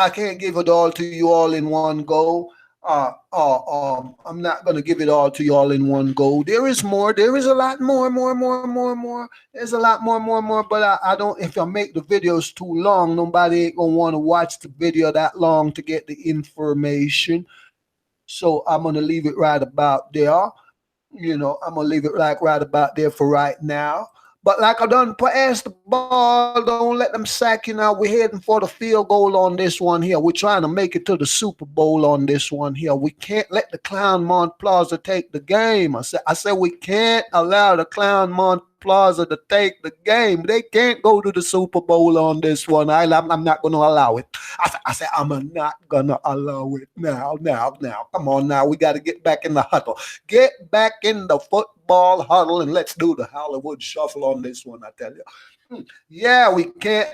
can't give it all to you all in one go. I'm not gonna give it all to you all in one go. There is more. There is a lot more. There's a lot more. But I don't. If I make the videos too long, nobody ain't gonna want to watch the video that long to get the information. So I'm gonna leave it right about there. I'm gonna leave it right about there for right now. But like I done pass the ball, don't let them sack you now. We're heading for the field goal on this one here. We're trying to make it to the Super Bowl on this one here. We can't let the Clownmont Plaza take the game. I said we can't allow the Clownmont Plaza to take the game. They can't go to the Super Bowl on this one. I'm not going to allow it. I said, I'm not going to allow it now. Come on now. We got to get back in the huddle. Get back in the football huddle and let's do the Hollywood shuffle on this one, I tell you. Yeah, we can't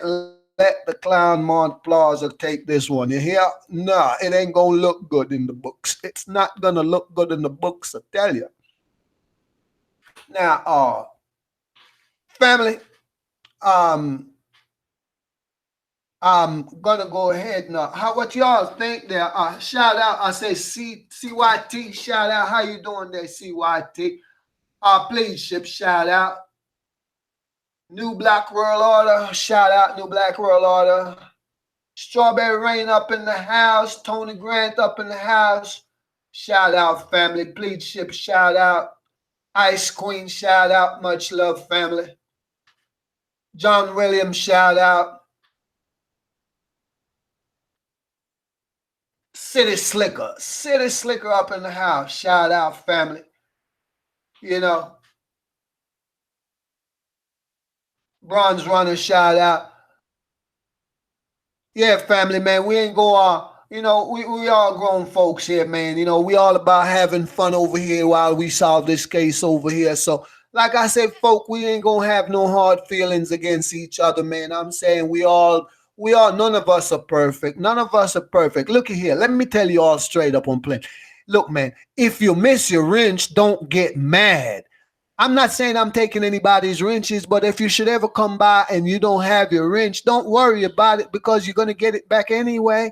let the Clownmont Plaza take this one. You hear? Nah, it ain't going to look good in the books. It's not going to look good in the books, I tell you. Now, family, I'm gonna go ahead now. What y'all think there? Shout out. I say CYT. Shout out. How you doing there, CYT? Please ship shout out. New Black World Order. Shout out, New Black World Order. Strawberry Rain up in the house. Tony Grant up in the house. Shout out, family. Please ship shout out. Ice Queen, shout out. Much love, family. John Williams, shout out. City Slicker up in the house. Shout out, family. You know, Bronze Runner, shout out. Yeah, family, man, we ain't go we all grown folks here, man. You know, we all about having fun over here while we solve this case over here. So, like I said, folk, we ain't gonna have no hard feelings against each other, man. I'm saying none of us are perfect. None of us are perfect. Look at here. Let me tell you all straight up on play. Look, man, if you miss your wrench, don't get mad. I'm not saying I'm taking anybody's wrenches, but if you should ever come by and you don't have your wrench, don't worry about it because you're going to get it back anyway.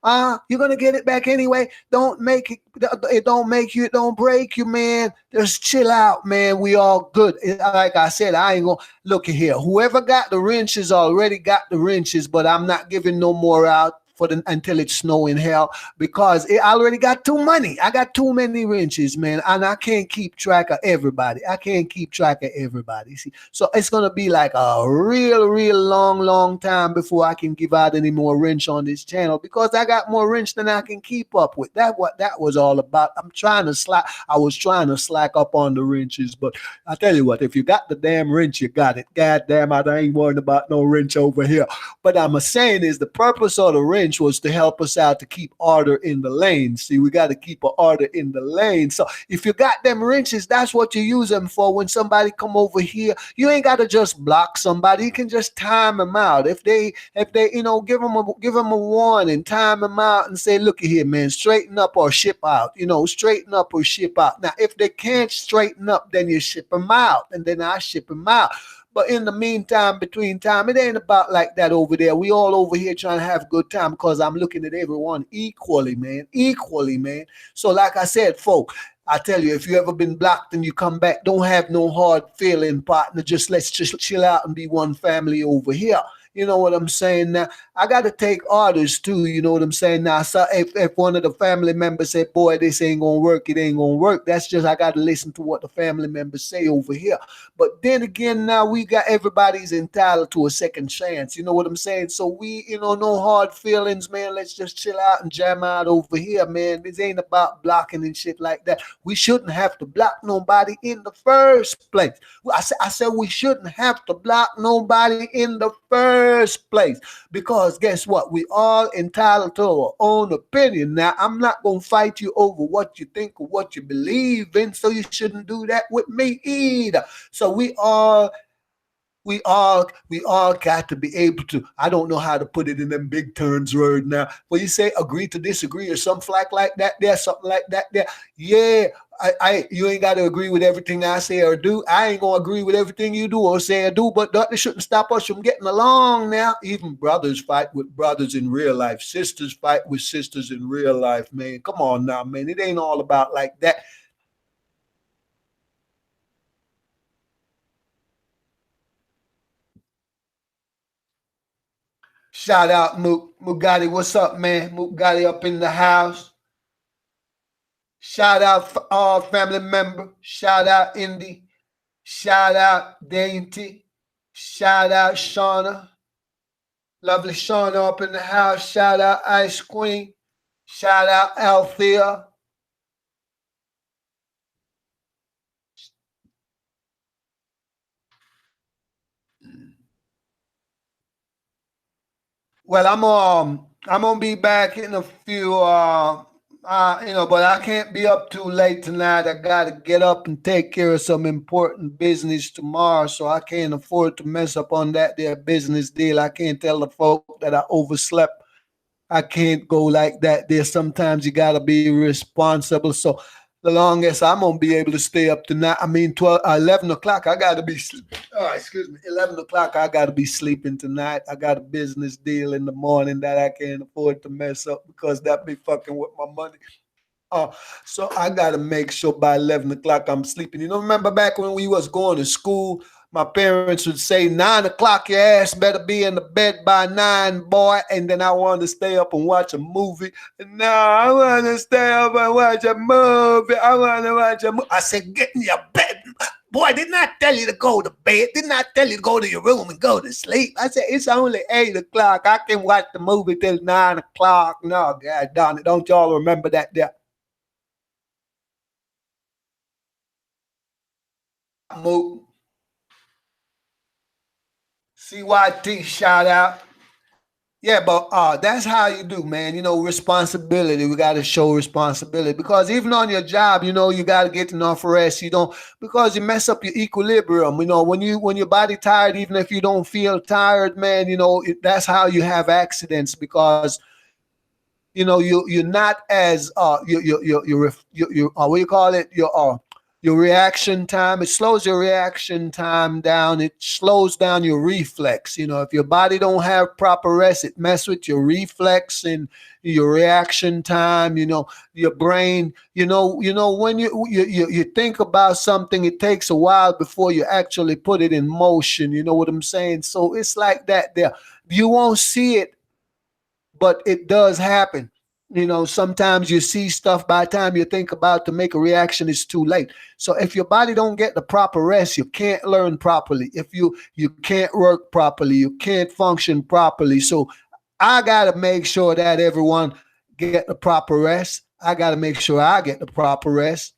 You're going to get it back anyway. Don't make it don't break you, man. Just chill out, man. We all good. Like I said, I ain't going to look at here. Whoever got the wrenches already got the wrenches, but I'm not giving no more out until it's snow in hell because I already got too many. I got too many wrenches, man, and I can't keep track of everybody. See, so it's gonna be like a real long time before I can give out any more wrench on this channel because I got more wrench than I can keep up with. That's what that was all about. I was trying to slack up on the wrenches, but I tell you what, if you got the damn wrench, you got it. God damn, I ain't worried about no wrench over here. But I'm saying is the purpose of the wrench was to help us out to keep order in the lane. See, we got to keep an order in the lane. So if you got them wrenches, that's what you use them for. When somebody come over here, you ain't got to just block somebody. You can just time them out. If they give them a warning, time them out and say, look at here, man, straighten up or ship out. Straighten up or ship out. Now, if they can't straighten up, then you ship them out, and then I ship them out. But in the meantime, between time, it ain't about like that over there. We all over here trying to have a good time because I'm looking at everyone equally, man. So like I said, folk, I tell you, if you ever been blocked and you come back, don't have no hard feeling, partner. Let's just chill out and be one family over here. You know what I'm saying? Now, I got to take orders too. You know what I'm saying? Now, so if one of the family members say, boy, this ain't going to work, it ain't going to work. That's just, I got to listen to what the family members say over here. But then again, now everybody's entitled to a second chance. You know what I'm saying? So no hard feelings, man. Let's just chill out and jam out over here, man. This ain't about blocking and shit like that. We shouldn't have to block nobody in the first place. I said we shouldn't have to block nobody in the first place because guess what? We all entitled to our own opinion. Now, I'm not going to fight you over what you think or what you believe in, so you shouldn't do that with me either. So we all got to be able to, I don't know how to put it in them big terms word now, but you say agree to disagree or something like that there, something like that there. Yeah, you ain't got to agree with everything I say or do. I ain't going to agree with everything you do or say or do, but that shouldn't stop us from getting along now. Even brothers fight with brothers in real life. Sisters fight with sisters in real life, man. Come on now, man. It ain't all about like that. Shout out Mugatti. What's up, man? Mugatti up in the house. Shout out for all family members. Shout out Indy. Shout out Dainty. Shout out Shauna. Lovely Shauna up in the house. Shout out Ice Queen. Shout out Althea. Well, I'm gonna be back in a few but I can't be up too late tonight. I gotta get up and take care of some important business tomorrow, so I can't afford to mess up on that there business deal. I can't tell the folk that I overslept. I can't go like that. There sometimes you gotta be responsible. So the longest I'm gonna be able to stay up tonight. I mean 11 o'clock. I gotta be. Oh, excuse me. 11 o'clock. I gotta be sleeping tonight. I got a business deal in the morning that I can't afford to mess up because that be fucking with my money. Uh, so I gotta make sure by 11 o'clock I'm sleeping. You know, remember back when we was going to school, my parents would say 9 o'clock, your ass better be in the bed by 9, boy. And then I wanted to stay up and watch a movie. No, I want to stay up and watch a movie. I want to watch a movie. I said, get in your bed. Boy, didn't I tell you to go to bed? Didn't I tell you to go to your room and go to sleep? I said, it's only 8 o'clock. I can watch the movie till 9 o'clock. No, God darn it. Don't y'all remember that there? Move. CYT shout out. Yeah, but that's how you do, man. You know, responsibility. We got to show responsibility because even on your job, you know, you got to get enough rest. You don't because you mess up your equilibrium. You know, when your body tired, even if you don't feel tired, man, you know that's how you have accidents because you know you're not as you what you call it your reaction time. It slows your reaction time down. It slows down your reflex. You know, if your body don't have proper rest, it mess with your reflex and your reaction time. You know, your brain. You know when you think about something, it takes a while before you actually put it in motion. You know what I'm saying? So it's like that. There, you won't see it but it does happen. You know, sometimes you see stuff by the time you think about to make a reaction, it's too late. So if your body don't get the proper rest, you can't learn properly. If you can't work properly, you can't function properly. So I gotta make sure that everyone get the proper rest. I gotta make sure I get the proper rest.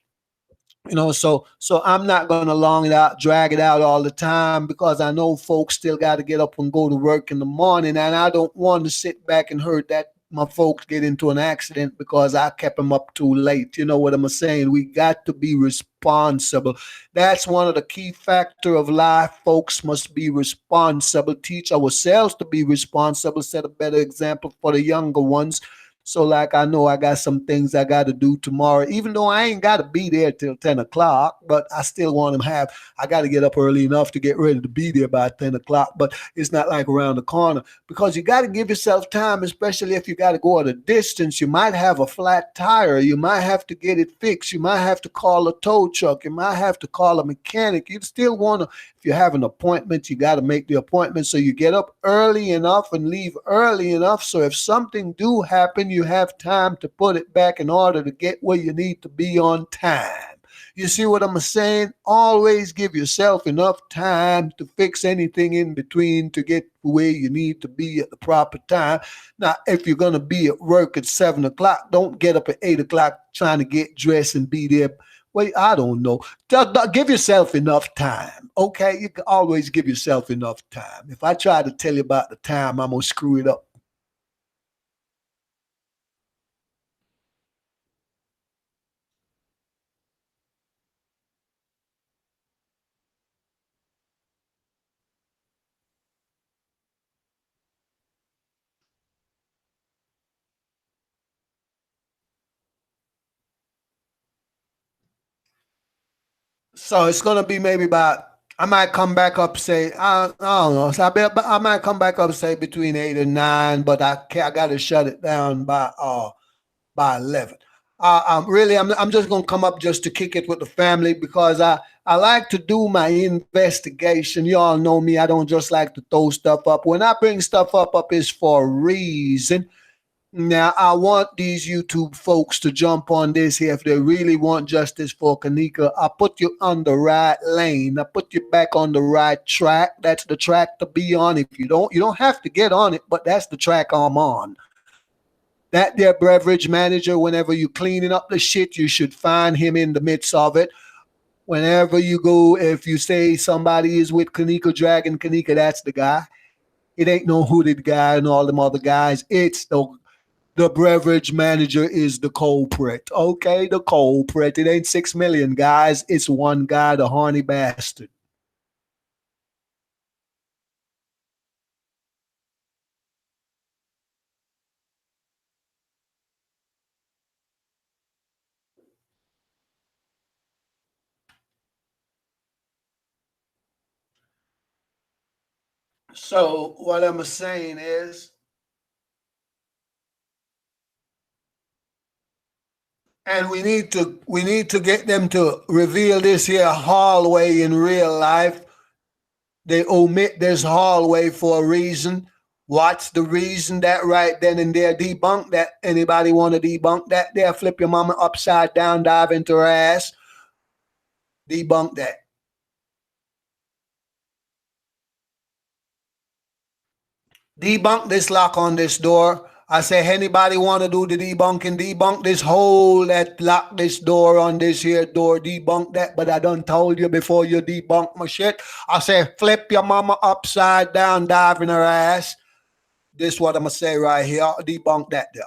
You know, so I'm not gonna long it out, drag it out all the time because I know folks still got to get up and go to work in the morning, and I don't want to sit back and hurt that my folks get into an accident because I kept them up too late. You know what I'm saying? We got to be responsible. That's one of the key factor of life. Folks must be responsible. Teach ourselves to be responsible. Set a better example for the younger ones. So, like, I know I got some things I got to do tomorrow, even though I ain't got to be there till 10 o'clock, but I still want to I got to get up early enough to get ready to be there by 10 o'clock, but it's not like around the corner because you got to give yourself time, especially if you got to go at a distance. You might have a flat tire. You might have to get it fixed. You might have to call a tow truck. You might have to call a mechanic. You still want to, if you have an appointment, you got to make the appointment. So you get up early enough and leave early enough. So if something do happen, you have time to put it back in order to get where you need to be on time. You see what I'm saying? Always give yourself enough time to fix anything in between to get where you need to be at the proper time. Now, if you're going to be at work at 7 o'clock, don't get up at 8 o'clock trying to get dressed and be there. Wait, I don't know. Give yourself enough time, okay? You can always give yourself enough time. If I try to tell you about the time, I'm going to screw it up. So it's gonna be maybe about. I might come back up say I don't know. So I might come back up say between 8 and 9, but I got to shut it down by 11. I'm just gonna come up just to kick it with the family because I like to do my investigation. You all know me. I don't just like to throw stuff up. When I bring stuff up is for a reason. Now, I want these YouTube folks to jump on this here if they really want justice for Kanika. I put you on the right lane. I put you back on the right track. That's the track to be on. If you don't have to get on it, but that's the track I'm on. That there beverage manager, whenever you cleaning up the shit, you should find him in the midst of it. Whenever you go, if you say somebody is with Kanika Dragon, Kanika, that's the guy. It ain't no hooded guy and all them other guys. It's the beverage manager is the culprit. Okay, the culprit. It ain't 6 million guys. It's one guy, the horny bastard. So what I'm saying is, and we need to get them to reveal this here hallway in real life. They omit this hallway for a reason. What's the reason? That right then and there, debunk that. Anybody want to debunk that? There, flip your mama upside down, dive into her ass. Debunk that. Debunk this lock on this door. I say, anybody want to do the debunking? Debunk this hole that lock this door on this here door. Debunk that. But I done told you before you debunk my shit. I say, flip your mama upside down, dive in her ass. This what I'm going to say right here. Debunk that there.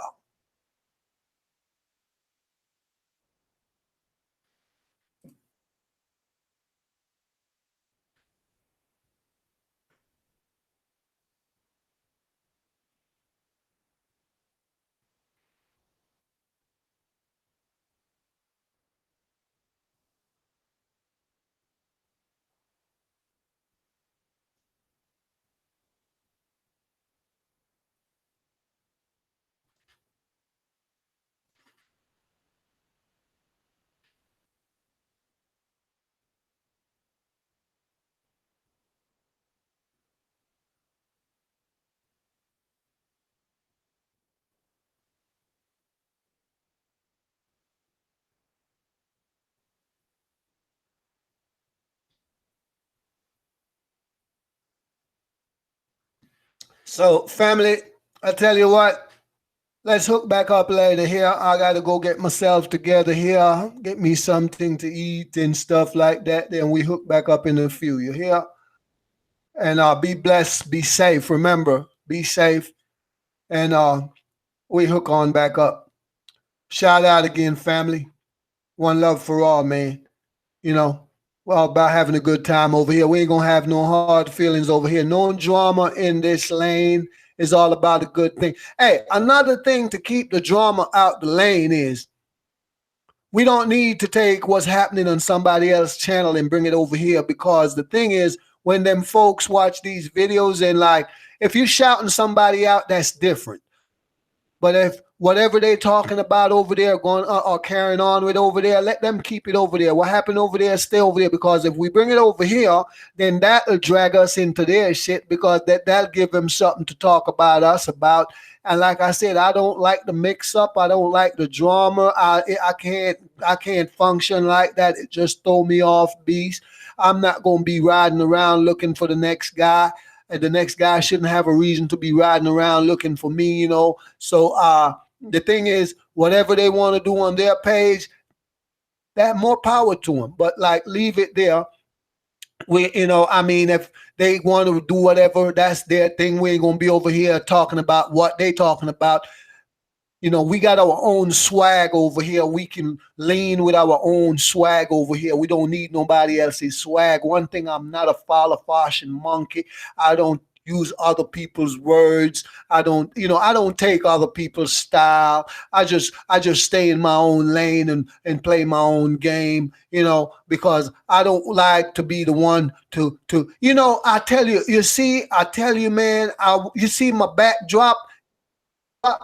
So, family, I tell you what, let's hook back up later here. I got to go get myself together here, get me something to eat and stuff like that. Then we hook back up in a few. You hear? And be blessed, be safe. Remember, be safe. And we hook on back up. Shout out again, family. One love for all, man. You know, well, about having a good time over here. We ain't gonna have no hard feelings over here. No drama in this lane. It's all about a good thing. Hey, another thing to keep the drama out the lane is we don't need to take what's happening on somebody else's channel and bring it over here, because the thing is, when them folks watch these videos and like, if you're shouting somebody out, that's different. But if whatever they're talking about over there, going or carrying on with over there, let them keep it over there. What happened over there, stay over there. Because if we bring it over here, then that'll drag us into their shit, because that'll give them something to talk about us about. And like I said, I don't like the mix up. I don't like the drama. I can't function like that. It just throw me off beast. I'm not gonna be riding around looking for the next guy. And the next guy shouldn't have a reason to be riding around looking for me, you know. So the thing is, whatever they want to do on their page, that more power to them. But like, leave it there. I mean, if they want to do whatever, that's their thing. We ain't gonna be over here talking about what they talking about. You know, we got our own swag over here. We can lean with our own swag over here. We don't need nobody else's swag. One thing, I'm not a follow fashion monkey. I don't use other people's words. I don't take other people's style. I just stay in my own lane and play my own game, because I don't like to be the one to I tell you, man, you see my backdrop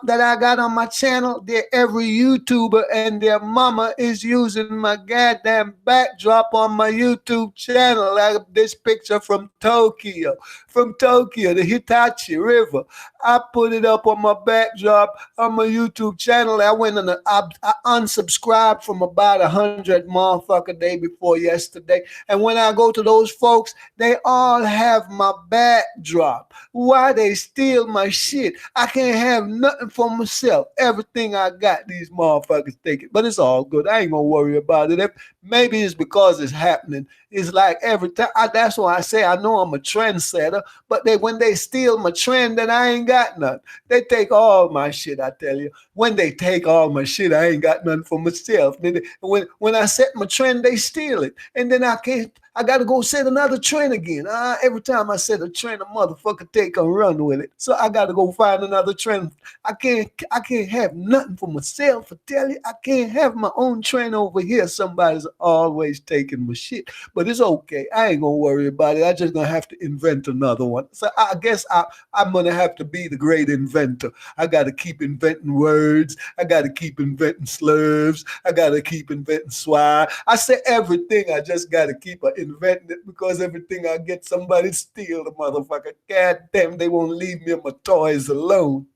that I got on my channel, every YouTuber and their mama is using my goddamn backdrop on my YouTube channel. Like this picture from Tokyo, the Hitachi River. I put it up on my backdrop on my YouTube channel. I went and I unsubscribed from about 100 motherfucker day before yesterday. And when I go to those folks, they all have my backdrop. Why they steal my shit? I can't have nothing for myself. Everything I got, these motherfuckers take it. But it's all good. I ain't gonna worry about it. Maybe it's because it's happening. It's like every time. That's why I say I know I'm a trendsetter. But when they steal my trend, then I ain't got nothing. They take all my shit. I tell you. When they take all my shit, I ain't got nothing for myself. When I set my trend, they steal it, and then I can't. I got to go set another trend again. Every time I set a trend, a motherfucker take and run with it. So I got to go find another trend. I can't have nothing for myself. I tell you, I can't have my own trend over here. Somebody's always taking my shit, but it's okay. I ain't gonna worry about it. I just gonna have to invent another one. So I guess I'm gonna have to be the great inventor. I got to keep inventing words. I got to keep inventing slurs. I got to keep inventing swag. I say everything. I just got to keep inventing it because everything I get, somebody steal the motherfucker. God damn, they won't leave me and my toys alone.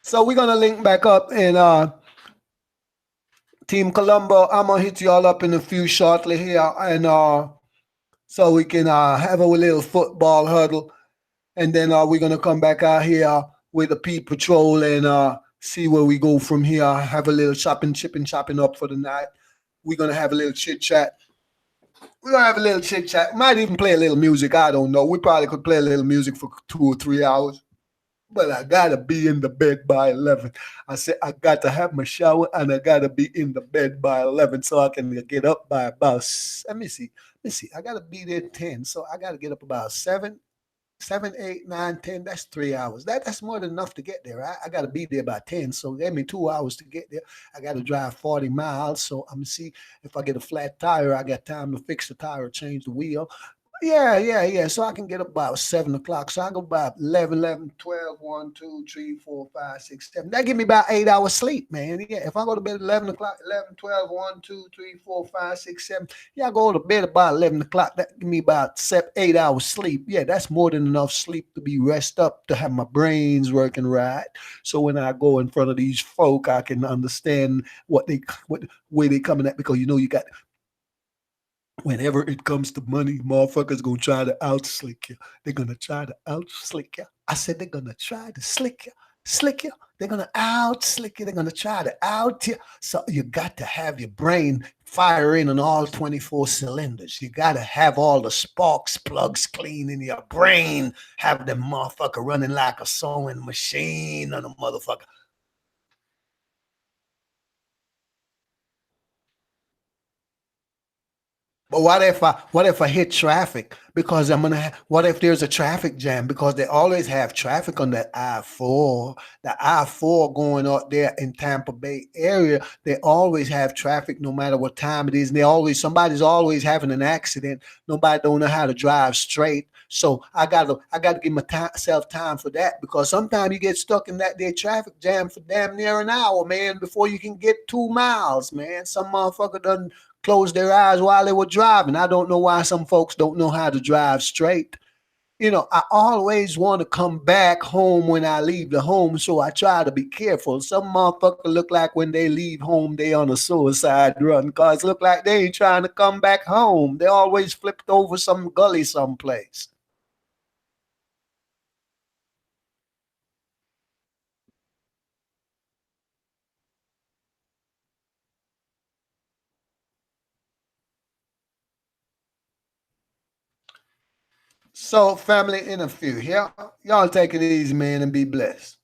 So we're gonna link back up in Team Colombo. I'm gonna hit you all up in a few shortly here, and so we can have a little football huddle, and then we're gonna come back out here with the Pete Patrol and see where we go from here. Have a little chopping up for the night. We're gonna have a little chit chat. We're gonna have a little chit chat. Might even play a little music. I don't know. We probably could play a little music for 2 or 3 hours. But I gotta be in the bed by 11. I said I got to have my shower and I gotta be in the bed by 11 so I can get up by about. Let me see. I gotta be there 10, so I gotta get up about 7, 7, 8, 9, 10. That's 3 hours. That's more than enough to get there. Right? I got to be there by 10. So give me 2 hours to get there. I got to drive 40 miles. So I'm going to see if I get a flat tire. I got time to fix the tire, change the wheel. Yeah. So I can get up about 7 o'clock. So I go about 11, 12, 1, 2, 3, 4, 5, 6, 7. That give me about 8 hours sleep, man. Yeah, if I go to bed at 11 o'clock, 11, 12, 1, 2, 3, 4, 5, 6, 7. Yeah, I go to bed about 11 o'clock. That give me about 8 hours sleep. Yeah, that's more than enough sleep to be rest up, to have my brains working right. So when I go in front of these folk, I can understand what where they coming at, because you got. Whenever it comes to money, motherfuckers gonna try to outslick you. They're gonna try to outslick you. I said they're gonna try to slick you. They're gonna outslick you. They're gonna try to out you. So you got to have your brain firing on all 24 cylinders. You gotta have all the sparks plugs clean in your brain. Have the motherfucker running like a sewing machine on a motherfucker. But what if I hit traffic? Because what if there's a traffic jam? Because they always have traffic on that I-4. The I-4 going up there in Tampa Bay area, they always have traffic no matter what time it is. And somebody's always having an accident. Nobody don't know how to drive straight. So I gotta give myself time for that, because sometimes you get stuck in that there traffic jam for damn near an hour, man, before you can get 2 miles, man. Some motherfucker done closed their eyes while they were driving. I don't know why some folks don't know how to drive straight. I always want to come back home when I leave the home, so I try to be careful. Some motherfucker look like when they leave home, they on a suicide run, because look like they ain't trying to come back home. They always flipped over some gully someplace. So, family, in a few. Yeah, y'all take it easy, man, and be blessed.